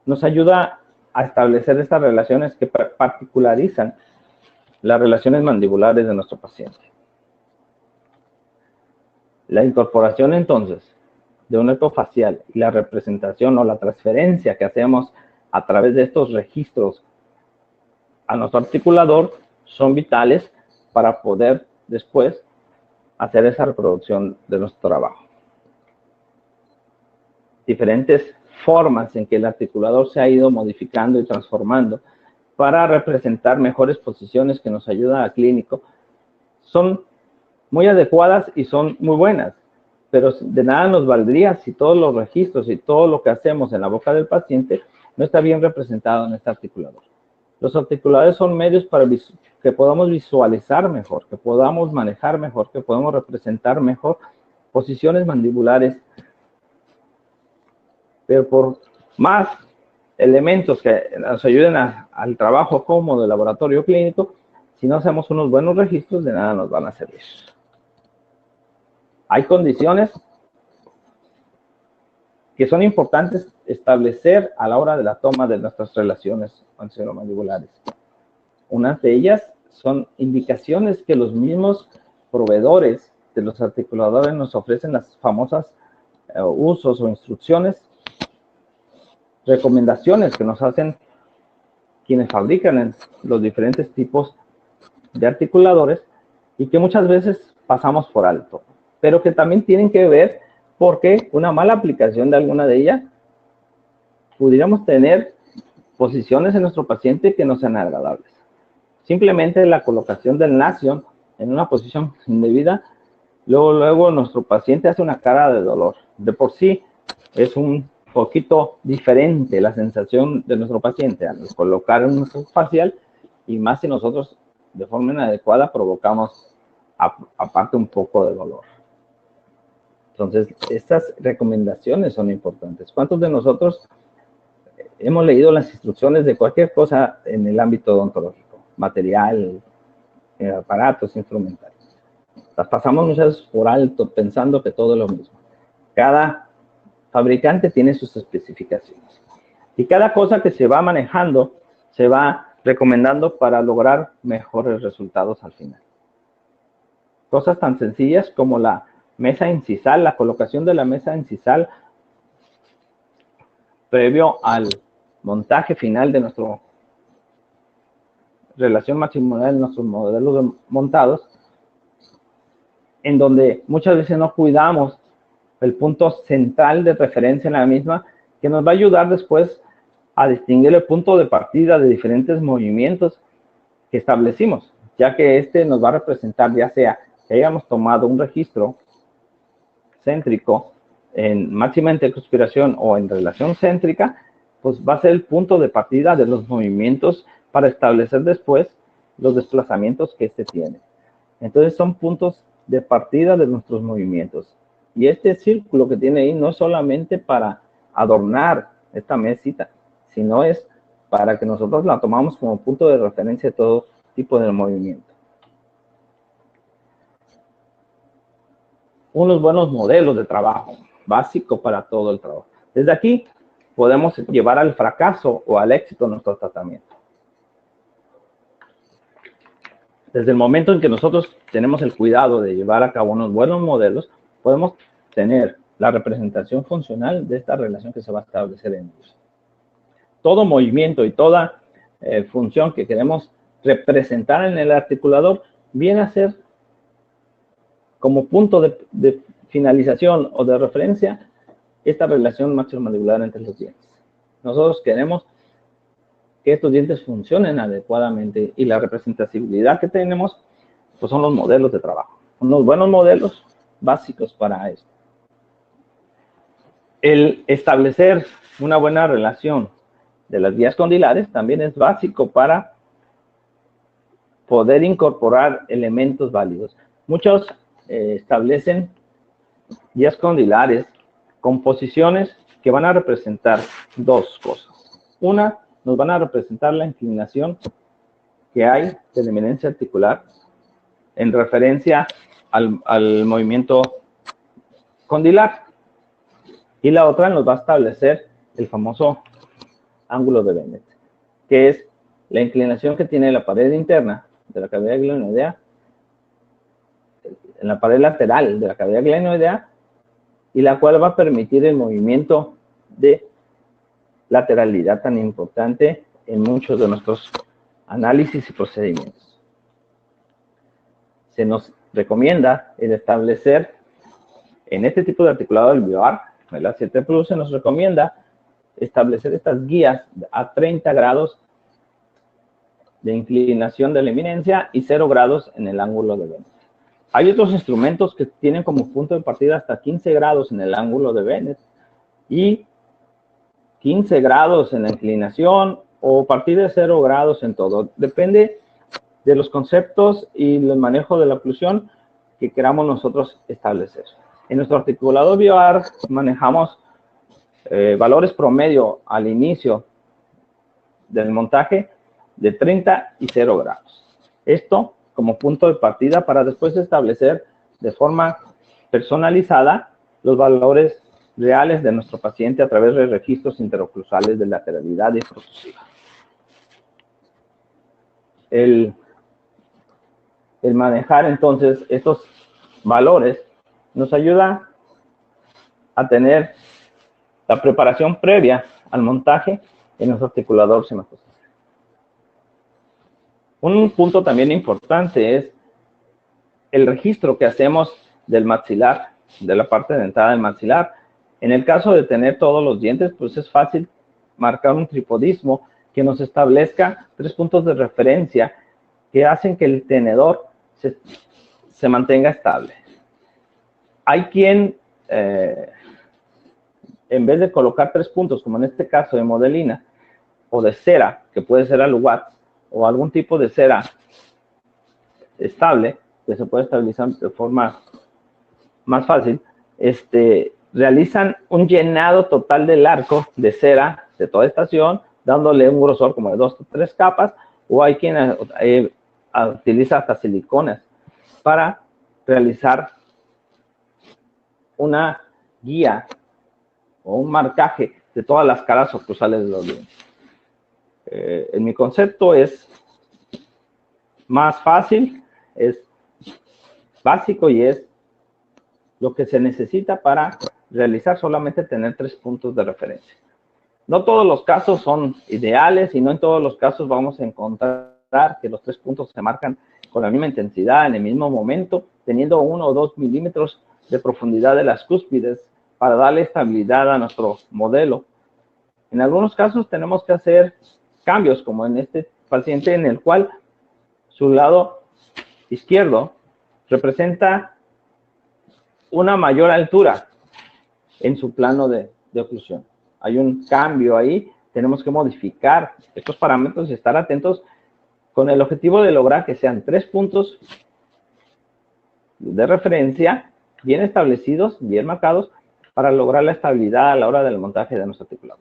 nos ayuda a establecer estas relaciones que particularizan las relaciones mandibulares de nuestro paciente. La incorporación entonces de un arco facial y la representación o la transferencia que hacemos a través de estos registros a nuestro articulador son vitales para poder después hacer esa reproducción de nuestro trabajo. Diferentes formas en que el articulador se ha ido modificando y transformando para representar mejores posiciones que nos ayudan al clínico son muy adecuadas y son muy buenas, pero de nada nos valdría si todos los registros y todo lo que hacemos en la boca del paciente no está bien representado en este articulador. Los articuladores son medios para que podamos visualizar mejor, que podamos manejar mejor, que podamos representar mejor posiciones mandibulares. Pero por más elementos que nos ayuden al trabajo cómodo del laboratorio clínico, si no hacemos unos buenos registros, de nada nos van a servir. Hay condiciones que son importantes establecer a la hora de la toma de nuestras relaciones maxilomandibular. Una de ellas son indicaciones que los mismos proveedores de los articuladores nos ofrecen, las famosas usos o instrucciones, recomendaciones que nos hacen quienes fabrican los diferentes tipos de articuladores y que muchas veces pasamos por alto, pero que también tienen que ver porque una mala aplicación de alguna de ellas pudiéramos tener posiciones en nuestro paciente que no sean agradables. Simplemente la colocación del nación en una posición indebida, luego nuestro paciente hace una cara de dolor. De por sí es un poquito diferente la sensación de nuestro paciente al colocar un masaje facial, y más si nosotros de forma inadecuada provocamos aparte un poco de dolor. Entonces, estas recomendaciones son importantes. ¿Cuántos de nosotros hemos leído las instrucciones de cualquier cosa en el ámbito odontológico? Material, aparatos, instrumentales. Las pasamos muchas veces por alto pensando que todo es lo mismo. Cada fabricante tiene sus especificaciones. Y cada cosa que se va manejando, se va recomendando para lograr mejores resultados al final. Cosas tan sencillas como la mesa incisal, la colocación de la mesa incisal previo al montaje final de nuestra relación maximolar en nuestros modelos montados, en donde muchas veces no cuidamos el punto central de referencia en la misma, que nos va a ayudar después a distinguir el punto de partida de diferentes movimientos que establecimos, ya que este nos va a representar, ya sea que hayamos tomado un registro céntrico en máxima interconspiración o en relación céntrica, pues va a ser el punto de partida de los movimientos para establecer después los desplazamientos que este tiene. Entonces son puntos de partida de nuestros movimientos. Y este círculo que tiene ahí no es solamente para adornar esta mesita, sino es para que nosotros la tomamos como punto de referencia de todo tipo de movimiento. Unos buenos modelos de trabajo, básico para todo el trabajo. Desde aquí podemos llevar al fracaso o al éxito nuestro tratamiento. Desde el momento en que nosotros tenemos el cuidado de llevar a cabo unos buenos modelos, podemos tener la representación funcional de esta relación que se va a establecer en ellos. Todo movimiento y toda función que queremos representar en el articulador viene a ser como punto de finalización o de referencia esta relación maxilomandibular entre los dientes. Nosotros queremos que estos dientes funcionen adecuadamente y la representatividad que tenemos pues son los modelos de trabajo. Unos buenos modelos básicos para esto. El establecer una buena relación de las vías condilares también es básico para poder incorporar elementos válidos. Muchos establecen vías condilares con posiciones que van a representar dos cosas. Una, nos van a representar la inclinación que hay de la eminencia articular en referencia al movimiento condilar. Y la otra nos va a establecer el famoso ángulo de Bennett, que es la inclinación que tiene la pared interna de la cavidad glenoidea, en la pared lateral de la cavidad glenoidea, y la cual va a permitir el movimiento de lateralidad tan importante en muchos de nuestros análisis y procedimientos. Se nos recomienda el establecer en este tipo de articulado del BioArc, el A7 Plus, se nos recomienda establecer estas guías a 30 grados de inclinación de la eminencia y 0 grados en el ángulo de Bennett. Hay otros instrumentos que tienen como punto de partida hasta 15 grados en el ángulo de Bennett y 15 grados en la inclinación o a partir de 0 grados en todo. Depende de los conceptos y el manejo de la oclusión que queramos nosotros establecer. En nuestro articulador BioArc manejamos valores promedio al inicio del montaje de 30 y 0 grados. Esto como punto de partida para después establecer de forma personalizada los valores reales de nuestro paciente a través de registros interoclusales de lateralidad y protusiva. El manejar entonces estos valores nos ayuda a tener la preparación previa al montaje en nuestro articulador semicostal. Un punto también importante es el registro que hacemos del maxilar, de la parte dentada del maxilar. En el caso de tener todos los dientes, pues es fácil marcar un tripodismo que nos establezca 3 puntos de referencia que hacen que el tenedor se mantenga estable. Hay quien, en vez de colocar 3 puntos, como en este caso de modelina, o de cera, que puede ser aluguat, o algún tipo de cera estable, que se puede estabilizar de forma más fácil, realizan un llenado total del arco de cera de toda estación, dándole un grosor como de 2 o 3 capas, o hay quien utiliza hasta silicones para realizar una guía o un marcaje de todas las caras oclusales de los dientes. En mi concepto es más fácil, es básico y es lo que se necesita para realizar solamente tener 3 puntos de referencia. No todos los casos son ideales y no en todos los casos vamos a encontrar que los 3 puntos se marcan con la misma intensidad, en el mismo momento, teniendo 1 o 2 milímetros de profundidad de las cúspides para darle estabilidad a nuestro modelo. En algunos casos tenemos que hacer cambios, como en este paciente en el cual su lado izquierdo representa una mayor altura en su plano de oclusión. Hay un cambio ahí, tenemos que modificar estos parámetros y estar atentos con el objetivo de lograr que sean 3 puntos de referencia bien establecidos, bien marcados, para lograr la estabilidad a la hora del montaje de nuestro articulador.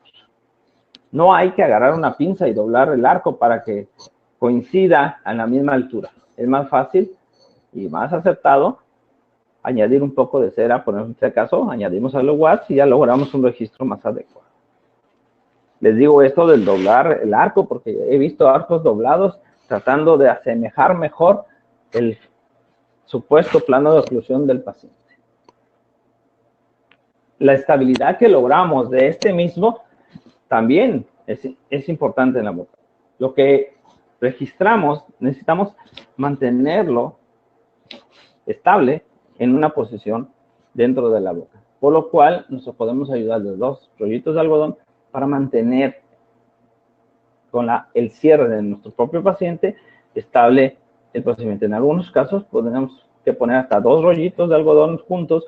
No hay que agarrar una pinza y doblar el arco para que coincida a la misma altura. Es más fácil y más acertado añadir un poco de cera, por este caso, añadimos aluguat y ya logramos un registro más adecuado. Les digo esto del doblar el arco porque he visto arcos doblados tratando de asemejar mejor el supuesto plano de oclusión del paciente. La estabilidad que logramos de este mismo también es importante en la boca. Lo que registramos, necesitamos mantenerlo estable en una posición dentro de la boca. Por lo cual, nos podemos ayudar de 2 rollitos de algodón para mantener con el cierre de nuestro propio paciente estable el procedimiento. En algunos casos, podemos poner hasta 2 rollitos de algodón juntos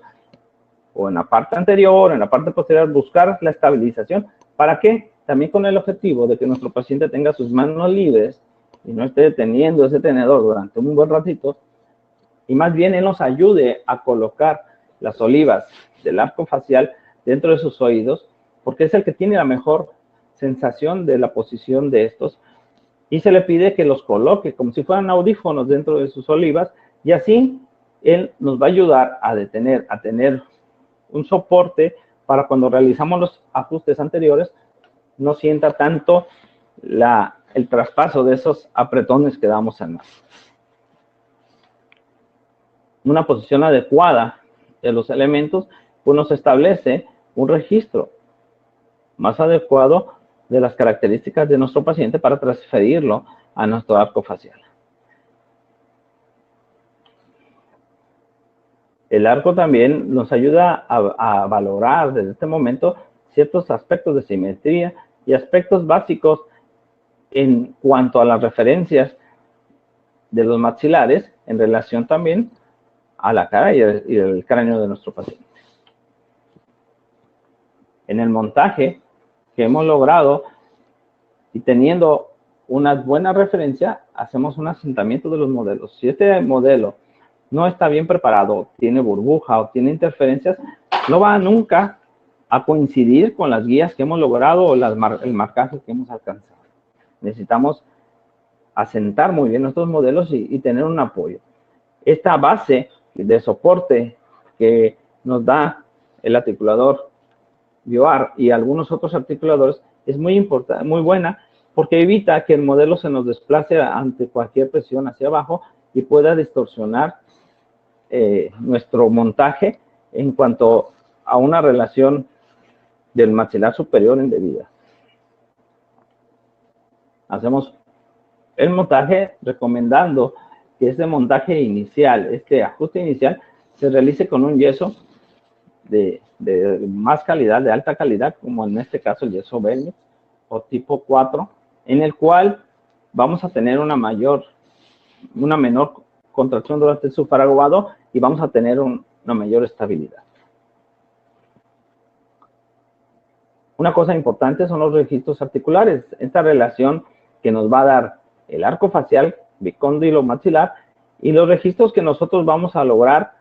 o en la parte anterior, en la parte posterior, buscar la estabilización. ¿Para qué? También con el objetivo de que nuestro paciente tenga sus manos libres y no esté deteniendo ese tenedor durante un buen ratito, y más bien él nos ayude a colocar las olivas del arco facial dentro de sus oídos, porque es el que tiene la mejor sensación de la posición de estos, y se le pide que los coloque como si fueran audífonos dentro de sus olivas, y así él nos va a ayudar a tener un soporte para cuando realizamos los ajustes anteriores, no sienta tanto el traspaso de esos apretones que damos en mano. Una posición adecuada de los elementos, pues nos establece un registro más adecuado de las características de nuestro paciente para transferirlo a nuestro arco facial. El arco también nos ayuda a valorar desde este momento ciertos aspectos de simetría y aspectos básicos en cuanto a las referencias de los maxilares en relación también a la cara y el cráneo de nuestro paciente. En el montaje que hemos logrado y teniendo una buena referencia, hacemos un asentamiento de los modelos. Si este modelo no está bien preparado, tiene burbuja o tiene interferencias, no va nunca a coincidir con las guías que hemos logrado o el marcaje que hemos alcanzado. Necesitamos asentar muy bien nuestros modelos y tener un apoyo. Esta base de soporte que nos da el articulador BioArt y algunos otros articuladores es muy importante, muy buena, porque evita que el modelo se nos desplace ante cualquier presión hacia abajo y pueda distorsionar nuestro montaje en cuanto a una relación del maxilar superior indebida. Hacemos el montaje recomendando que este montaje inicial, este ajuste inicial, se realice con un yeso de más calidad, de alta calidad, como en este caso el yeso Belmix o tipo 4, en el cual vamos a tener una menor contracción durante su paraguado y vamos a tener una mayor estabilidad. Una cosa importante son los registros articulares, esta relación que nos va a dar el arco facial, bicóndilo maxilar, y los registros que nosotros vamos a lograr,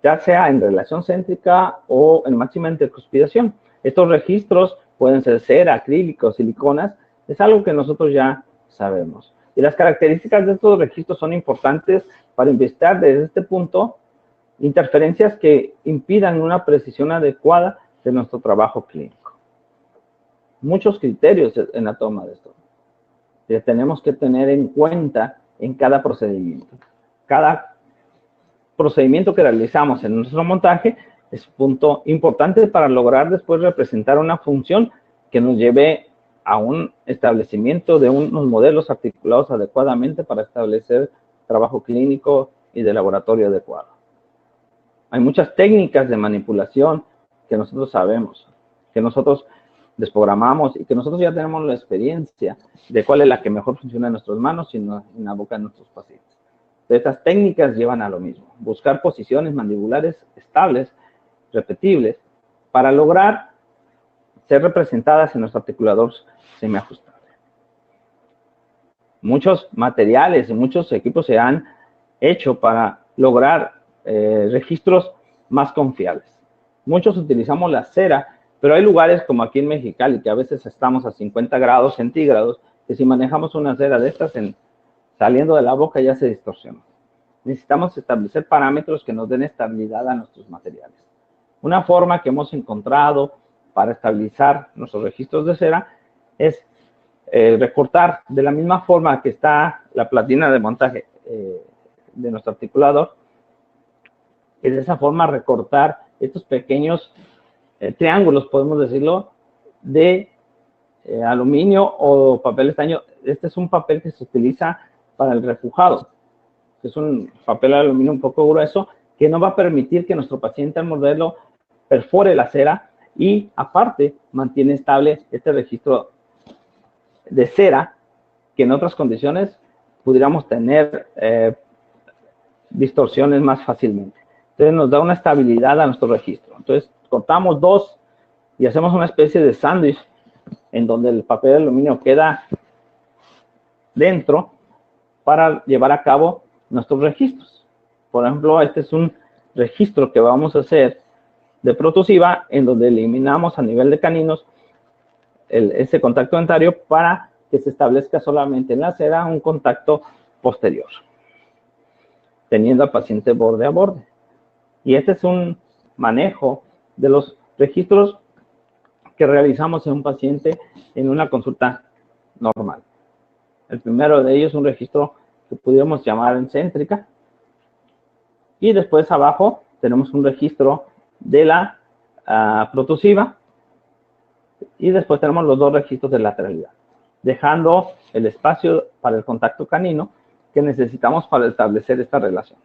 ya sea en relación céntrica o en máxima intercuspidación. Estos registros pueden ser cera, acrílico, siliconas, es algo que nosotros ya sabemos. Y las características de estos registros son importantes para investigar desde este punto interferencias que impidan una precisión adecuada de nuestro trabajo clínico. Muchos criterios en la toma de esto que tenemos que tener en cuenta en cada procedimiento. Cada procedimiento que realizamos en nuestro montaje es un punto importante para lograr después representar una función que nos lleve a un establecimiento de unos modelos articulados adecuadamente para establecer trabajo clínico y de laboratorio adecuado. Hay muchas técnicas de manipulación que nosotros sabemos, que nosotros desprogramamos y que nosotros ya tenemos la experiencia de cuál es la que mejor funciona en nuestras manos y en la boca de nuestros pacientes. Estas técnicas llevan a lo mismo, buscar posiciones mandibulares estables, repetibles, para lograr ser representadas en nuestro articulador semiajustable. Muchos materiales y muchos equipos se han hecho para lograr registros más confiables. Muchos utilizamos la cera, pero hay lugares como aquí en Mexicali, que a veces estamos a 50 grados centígrados, que si manejamos una cera de estas saliendo de la boca ya se distorsiona. Necesitamos establecer parámetros que nos den estabilidad a nuestros materiales. Una forma que hemos encontrado para estabilizar nuestros registros de cera es recortar de la misma forma que está la platina de montaje de nuestro articulador, y de esa forma recortar estos pequeños triángulos, podemos decirlo, de aluminio o papel estaño. Este es un papel que se utiliza para el refujado. Es un papel de aluminio un poco grueso que no va a permitir que nuestro paciente al morderlo perfore la cera y aparte mantiene estable este registro de cera que en otras condiciones pudiéramos tener distorsiones más fácilmente. Entonces nos da una estabilidad a nuestro registro. Entonces cortamos dos y hacemos una especie de sándwich en donde el papel de aluminio queda dentro para llevar a cabo nuestros registros. Por ejemplo, este es un registro que vamos a hacer de protrusiva en donde eliminamos a nivel de caninos ese contacto dentario para que se establezca solamente en la cera un contacto posterior, teniendo al paciente borde a borde. Y este es un manejo de los registros que realizamos en un paciente en una consulta normal. El primero de ellos es un registro que pudiéramos llamar en céntrica. Y después abajo tenemos un registro de la protrusiva. Y después tenemos los dos registros de lateralidad, dejando el espacio para el contacto canino que necesitamos para establecer esta relación.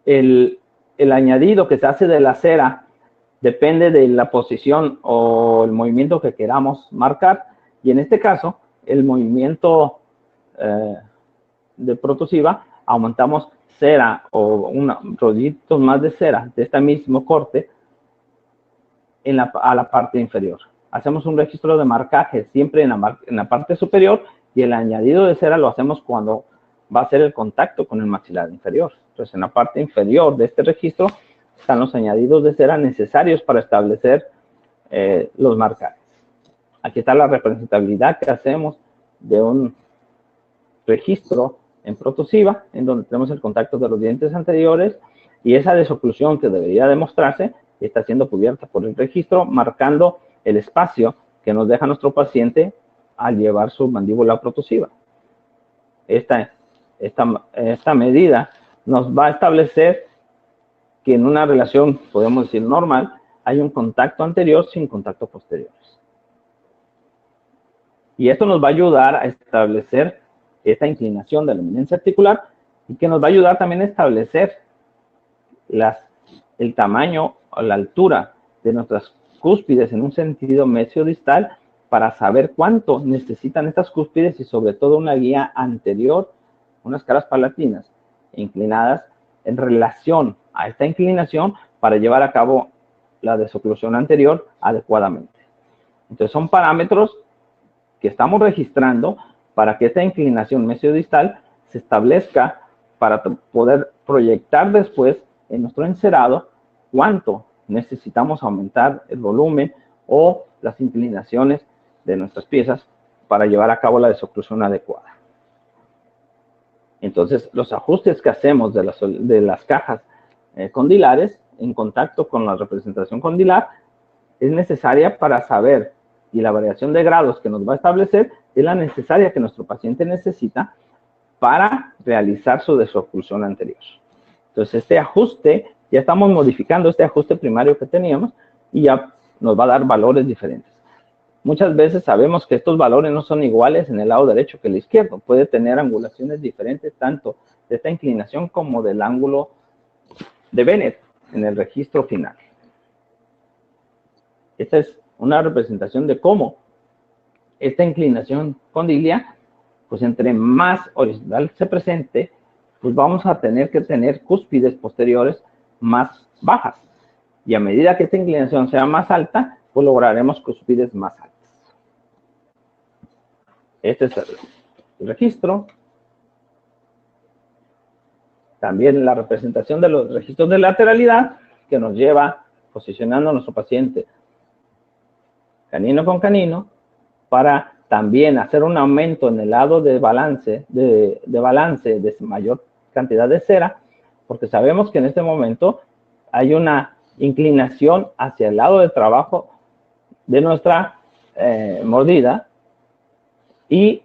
El añadido que se hace de la cera depende de la posición o el movimiento que queramos marcar. Y en este caso, el movimiento de protrusiva, aumentamos cera o rollitos más de cera de este mismo corte a la parte inferior, hacemos un registro de marcaje siempre en la parte superior, y el añadido de cera lo hacemos cuando va a ser el contacto con el maxilar inferior. Entonces, en la parte inferior de este registro están los añadidos de cera necesarios para establecer los marcajes. Aquí está la representabilidad que hacemos de un registro en protosiva, en donde tenemos el contacto de los dientes anteriores, y esa desoclusión que debería demostrarse está siendo cubierta por el registro, marcando el espacio que nos deja nuestro paciente al llevar su mandíbula protosiva. Esta medida nos va a establecer que en una relación, podemos decir normal, hay un contacto anterior sin contacto posteriores. Y esto nos va a ayudar a establecer esta inclinación de la eminencia articular, y que nos va a ayudar también a establecer el tamaño o la altura de nuestras cúspides en un sentido mesiodistal, para saber cuánto necesitan estas cúspides, y sobre todo una guía anterior, unas caras palatinas inclinadas en relación a esta inclinación, para llevar a cabo la desoclusión anterior adecuadamente. Entonces, son parámetros que estamos registrando para que esta inclinación mesiodistal se establezca, para poder proyectar después en nuestro encerado cuánto necesitamos aumentar el volumen o las inclinaciones de nuestras piezas para llevar a cabo la desoclusión adecuada. Entonces, los ajustes que hacemos de las cajas condilares en contacto con la representación condilar es necesaria para saber, y la variación de grados que nos va a establecer es la necesaria que nuestro paciente necesita para realizar su desoclusión anterior. Entonces, este ajuste, ya estamos modificando este ajuste primario que teníamos, y ya nos va a dar valores diferentes. Muchas veces sabemos que estos valores no son iguales en el lado derecho que el izquierdo. Puede tener angulaciones diferentes, tanto de esta inclinación como del ángulo de Bennett en el registro final. Esta es una representación de cómo esta inclinación condilia, pues entre más horizontal se presente, pues vamos a tener que tener cúspides posteriores más bajas. Y a medida que esta inclinación sea más alta, pues lograremos cúspides más altas. Este es el registro. También la representación de los registros de lateralidad, que nos lleva posicionando a nuestro paciente canino con canino, para también hacer un aumento en el lado de balance, de mayor cantidad de cera, porque sabemos que en este momento hay una inclinación hacia el lado de trabajo de nuestra mordida, y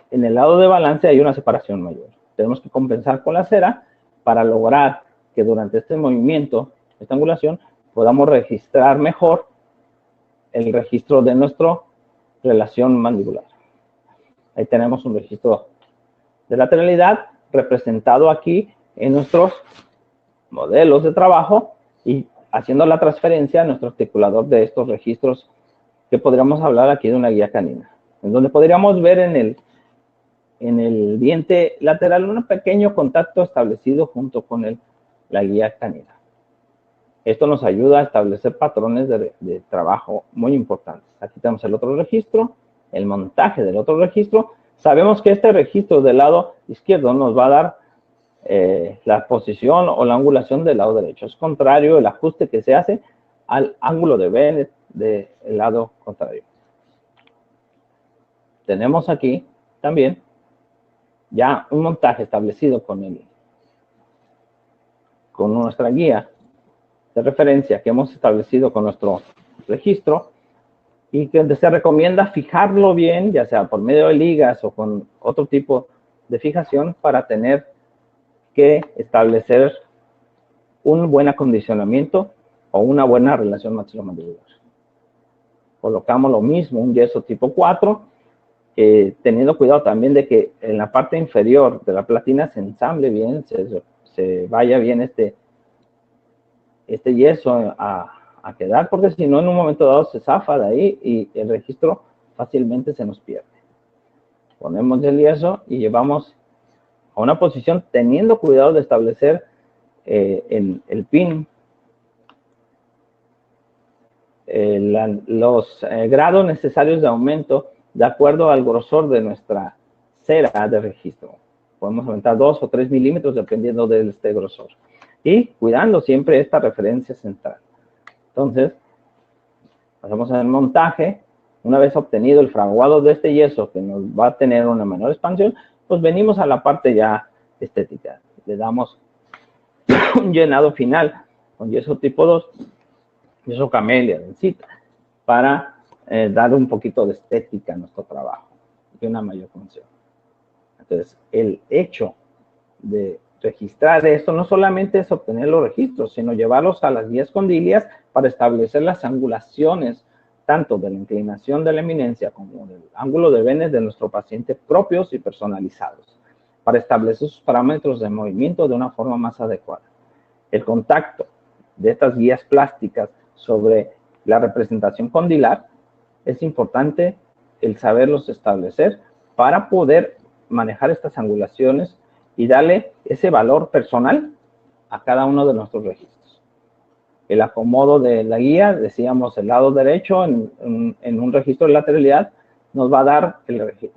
en el lado de balance hay una separación mayor. Tenemos que compensar con la cera para lograr que durante este movimiento, esta angulación, podamos registrar mejor el registro de nuestra relación mandibular. Ahí tenemos un registro de lateralidad representado aquí en nuestros modelos de trabajo, y haciendo la transferencia a nuestro articulador de estos registros, que podríamos hablar aquí de una guía canina, en donde podríamos ver en el diente lateral un pequeño contacto establecido junto con la guía canina. Esto nos ayuda a establecer patrones de trabajo muy importantes. Aquí tenemos el otro registro, el montaje del otro registro. Sabemos que este registro del lado izquierdo nos va a dar la posición o la angulación del lado derecho. Es contrario el ajuste que se hace al ángulo de Bennett del lado contrario. Tenemos aquí también ya un montaje establecido con nuestra guía de referencia que hemos establecido con nuestro registro, y que se recomienda fijarlo bien, ya sea por medio de ligas o con otro tipo de fijación, para tener que establecer un buen acondicionamiento o una buena relación maxilomandibular. Colocamos lo mismo, un yeso tipo 4, teniendo cuidado también de que en la parte inferior de la platina se ensamble bien, se vaya bien este yeso a quedar, porque si no, en un momento dado se zafa de ahí y el registro fácilmente se nos pierde. Ponemos el yeso y llevamos a una posición teniendo cuidado de establecer el pin los grados necesarios de aumento de acuerdo al grosor de nuestra cera de registro. Podemos aumentar 2 o 3 milímetros dependiendo de este grosor. Y cuidando siempre esta referencia central. Entonces, pasamos al montaje. Una vez obtenido el fraguado de este yeso, que nos va a tener una menor expansión, pues venimos a la parte ya estética. Le damos un llenado final con yeso tipo 2, yeso camelia, densita, para dar un poquito de estética a nuestro trabajo y una mayor función. Entonces, el hecho de registrar esto no solamente es obtener los registros, sino llevarlos a las guías condilias para establecer las angulaciones tanto de la inclinación de la eminencia como del ángulo de venes de nuestro paciente propios y personalizados, para establecer sus parámetros de movimiento de una forma más adecuada. El contacto de estas guías plásticas sobre la representación condilar es importante el saberlos establecer para poder manejar estas angulaciones y darle ese valor personal a cada uno de nuestros registros. El acomodo de la guía, decíamos, el lado derecho en un registro de lateralidad nos va a dar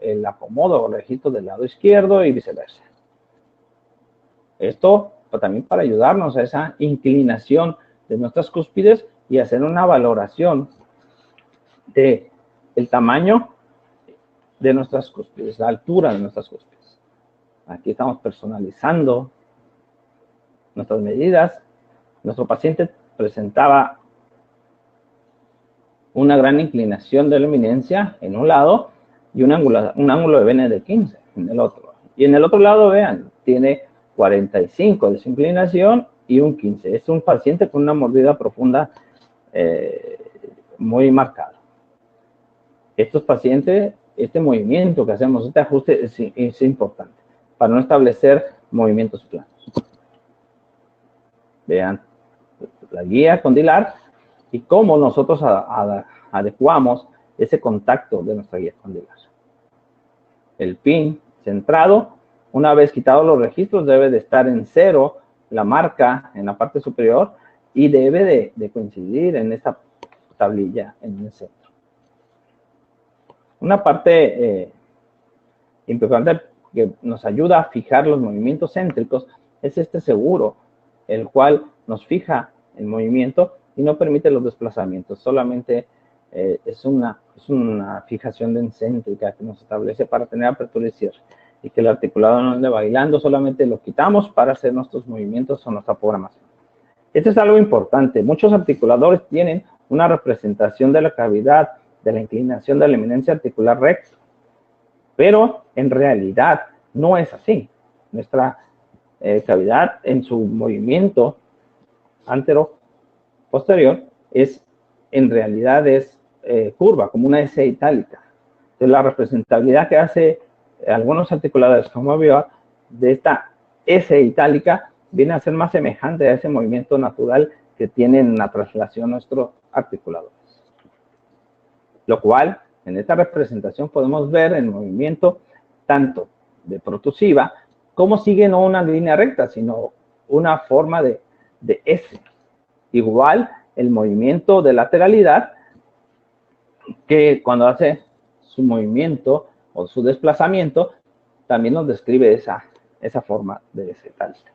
el acomodo o registro del lado izquierdo y viceversa. Esto pues, también para ayudarnos a esa inclinación de nuestras cúspides y hacer una valoración del tamaño de nuestras cúspides, la altura de nuestras cúspides. Aquí estamos personalizando nuestras medidas. Nuestro paciente presentaba una gran inclinación de la eminencia en un lado y un ángulo de vene de 15 en el otro. Y en el otro lado, vean, tiene 45 de su inclinación y un 15. Es un paciente con una mordida profunda muy marcada. Estos pacientes, este movimiento que hacemos, este ajuste es importante para no establecer movimientos planos. Vean la guía condilar y cómo nosotros adecuamos ese contacto de nuestra guía condilar. El pin centrado, una vez quitados los registros, debe de estar en 0, la marca en la parte superior, y debe de coincidir en esta tablilla en el centro. Una parte importante que nos ayuda a fijar los movimientos céntricos es este seguro, el cual nos fija el movimiento y no permite los desplazamientos. Solamente es una fijación céntrica que nos establece para tener apertura y cierre. Y que el articulado no ande bailando, solamente lo quitamos para hacer nuestros movimientos o nuestra programación. Esto es algo importante. Muchos articuladores tienen una representación de la cavidad, de la inclinación de la eminencia articular recta. Pero en realidad no es así. Nuestra cavidad en su movimiento antero-posterior en realidad es curva, como una S itálica. Entonces, la representabilidad que hace algunos articuladores como vio de esta S itálica viene a ser más semejante a ese movimiento natural que tiene en la traslación nuestros articuladores. Lo cual, en esta representación podemos ver el movimiento tanto de protusiva como sigue no una línea recta, sino una forma de S. Igual el movimiento de lateralidad, que cuando hace su movimiento o su desplazamiento, también nos describe esa forma de S itálica.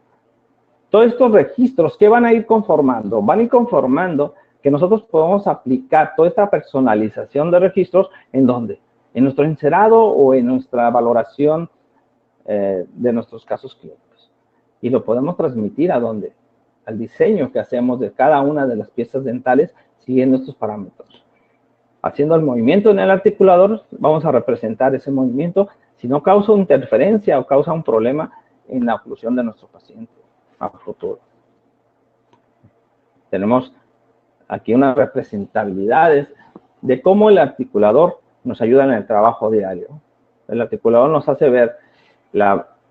Todos estos registros, ¿qué van a ir conformando? Van a ir conformando que nosotros podemos aplicar toda esta personalización de registros, ¿en dónde? En nuestro encerado o en nuestra valoración de nuestros casos clínicos. Y lo podemos transmitir ¿a dónde? Al diseño que hacemos de cada una de las piezas dentales siguiendo estos parámetros. Haciendo el movimiento en el articulador, vamos a representar ese movimiento si no causa interferencia o causa un problema en la oclusión de nuestro paciente a futuro. Tenemos aquí unas representabilidades de cómo el articulador nos ayuda en el trabajo diario. El articulador nos hace ver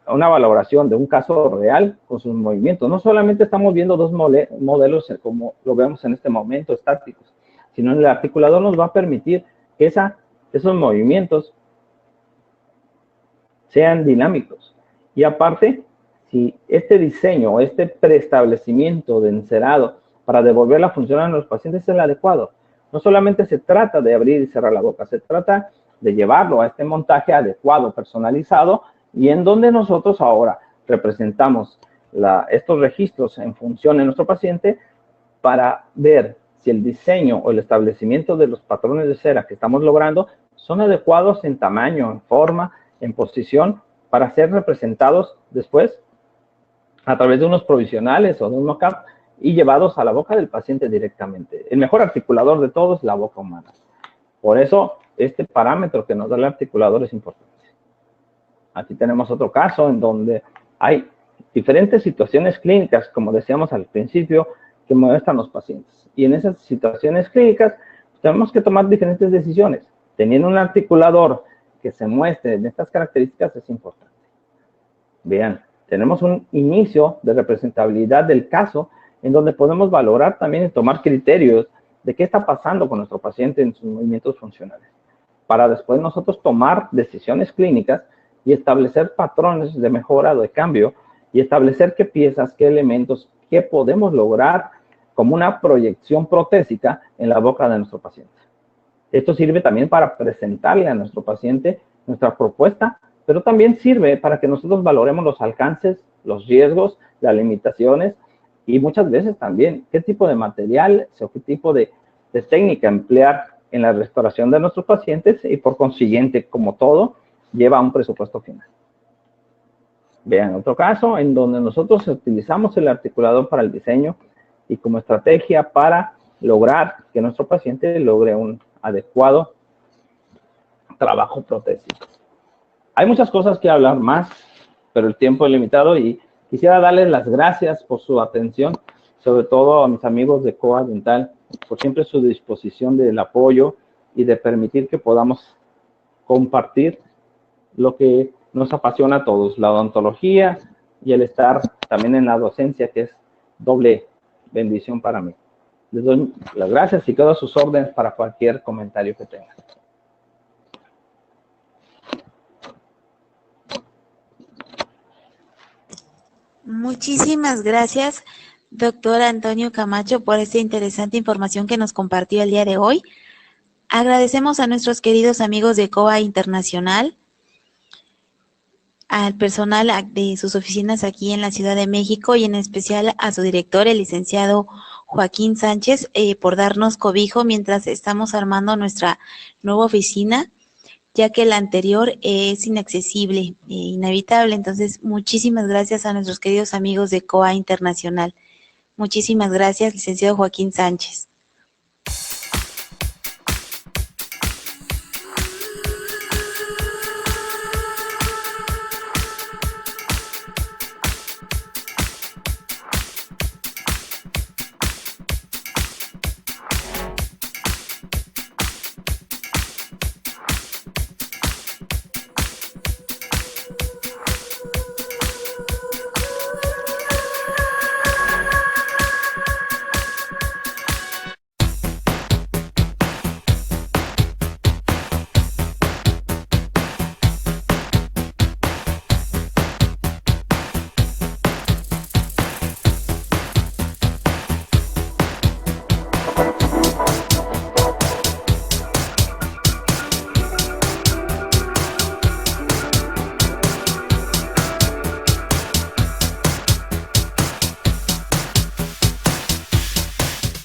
una valoración de un caso real con sus movimientos. No solamente estamos viendo dos modelos como lo vemos en este momento, estáticos, sino el articulador nos va a permitir que esos movimientos sean dinámicos. Y aparte, si este diseño o este preestablecimiento de encerado para devolver la función a los pacientes es el adecuado, No solamente se trata de abrir y cerrar la boca, se trata de llevarlo a este montaje adecuado, personalizado, y en donde nosotros ahora representamos estos registros en función de nuestro paciente para ver si el diseño o el establecimiento de los patrones de cera que estamos logrando son adecuados en tamaño, en forma, en posición, para ser representados después a través de unos provisionales o de un mock-up y llevados a la boca del paciente directamente. El mejor articulador de todos es la boca humana. Por eso, este parámetro que nos da el articulador es importante. Aquí tenemos otro caso en donde hay diferentes situaciones clínicas, como decíamos al principio, que muestran los pacientes. Y en esas situaciones clínicas tenemos que tomar diferentes decisiones. Teniendo un articulador que se muestre en estas características es importante. Vean, tenemos un inicio de representabilidad del caso en donde podemos valorar también y tomar criterios de qué está pasando con nuestro paciente en sus movimientos funcionales, para después nosotros tomar decisiones clínicas y establecer patrones de mejora o de cambio y establecer qué piezas, qué elementos, qué podemos lograr como una proyección protésica en la boca de nuestro paciente. Esto sirve también para presentarle a nuestro paciente nuestra propuesta, pero también sirve para que nosotros valoremos los alcances, los riesgos, las limitaciones y muchas veces también qué tipo de material o qué tipo de técnica emplear en la restauración de nuestros pacientes y por consiguiente, como todo, lleva a un presupuesto final. Vean otro caso en donde nosotros utilizamos el articulador para el diseño y como estrategia para lograr que nuestro paciente logre un adecuado trabajo protésico. Hay muchas cosas que hablar más, pero el tiempo es limitado y quisiera darles las gracias por su atención, sobre todo a mis amigos de COA Dental, por siempre su disposición del apoyo y de permitir que podamos compartir lo que nos apasiona a todos, la odontología y el estar también en la docencia, que es doble bendición para mí. Les doy las gracias y quedo a sus órdenes para cualquier comentario que tengan. Muchísimas gracias, doctor Antonio Camacho, por esta interesante información que nos compartió el día de hoy. Agradecemos a nuestros queridos amigos de COA Internacional, al personal de sus oficinas aquí en la Ciudad de México y en especial a su director, el licenciado Joaquín Sánchez, por darnos cobijo mientras estamos armando nuestra nueva oficina, ya que la anterior es inaccesible, inhabitable. Entonces, muchísimas gracias a nuestros queridos amigos de COA Internacional. Muchísimas gracias, licenciado Joaquín Sánchez.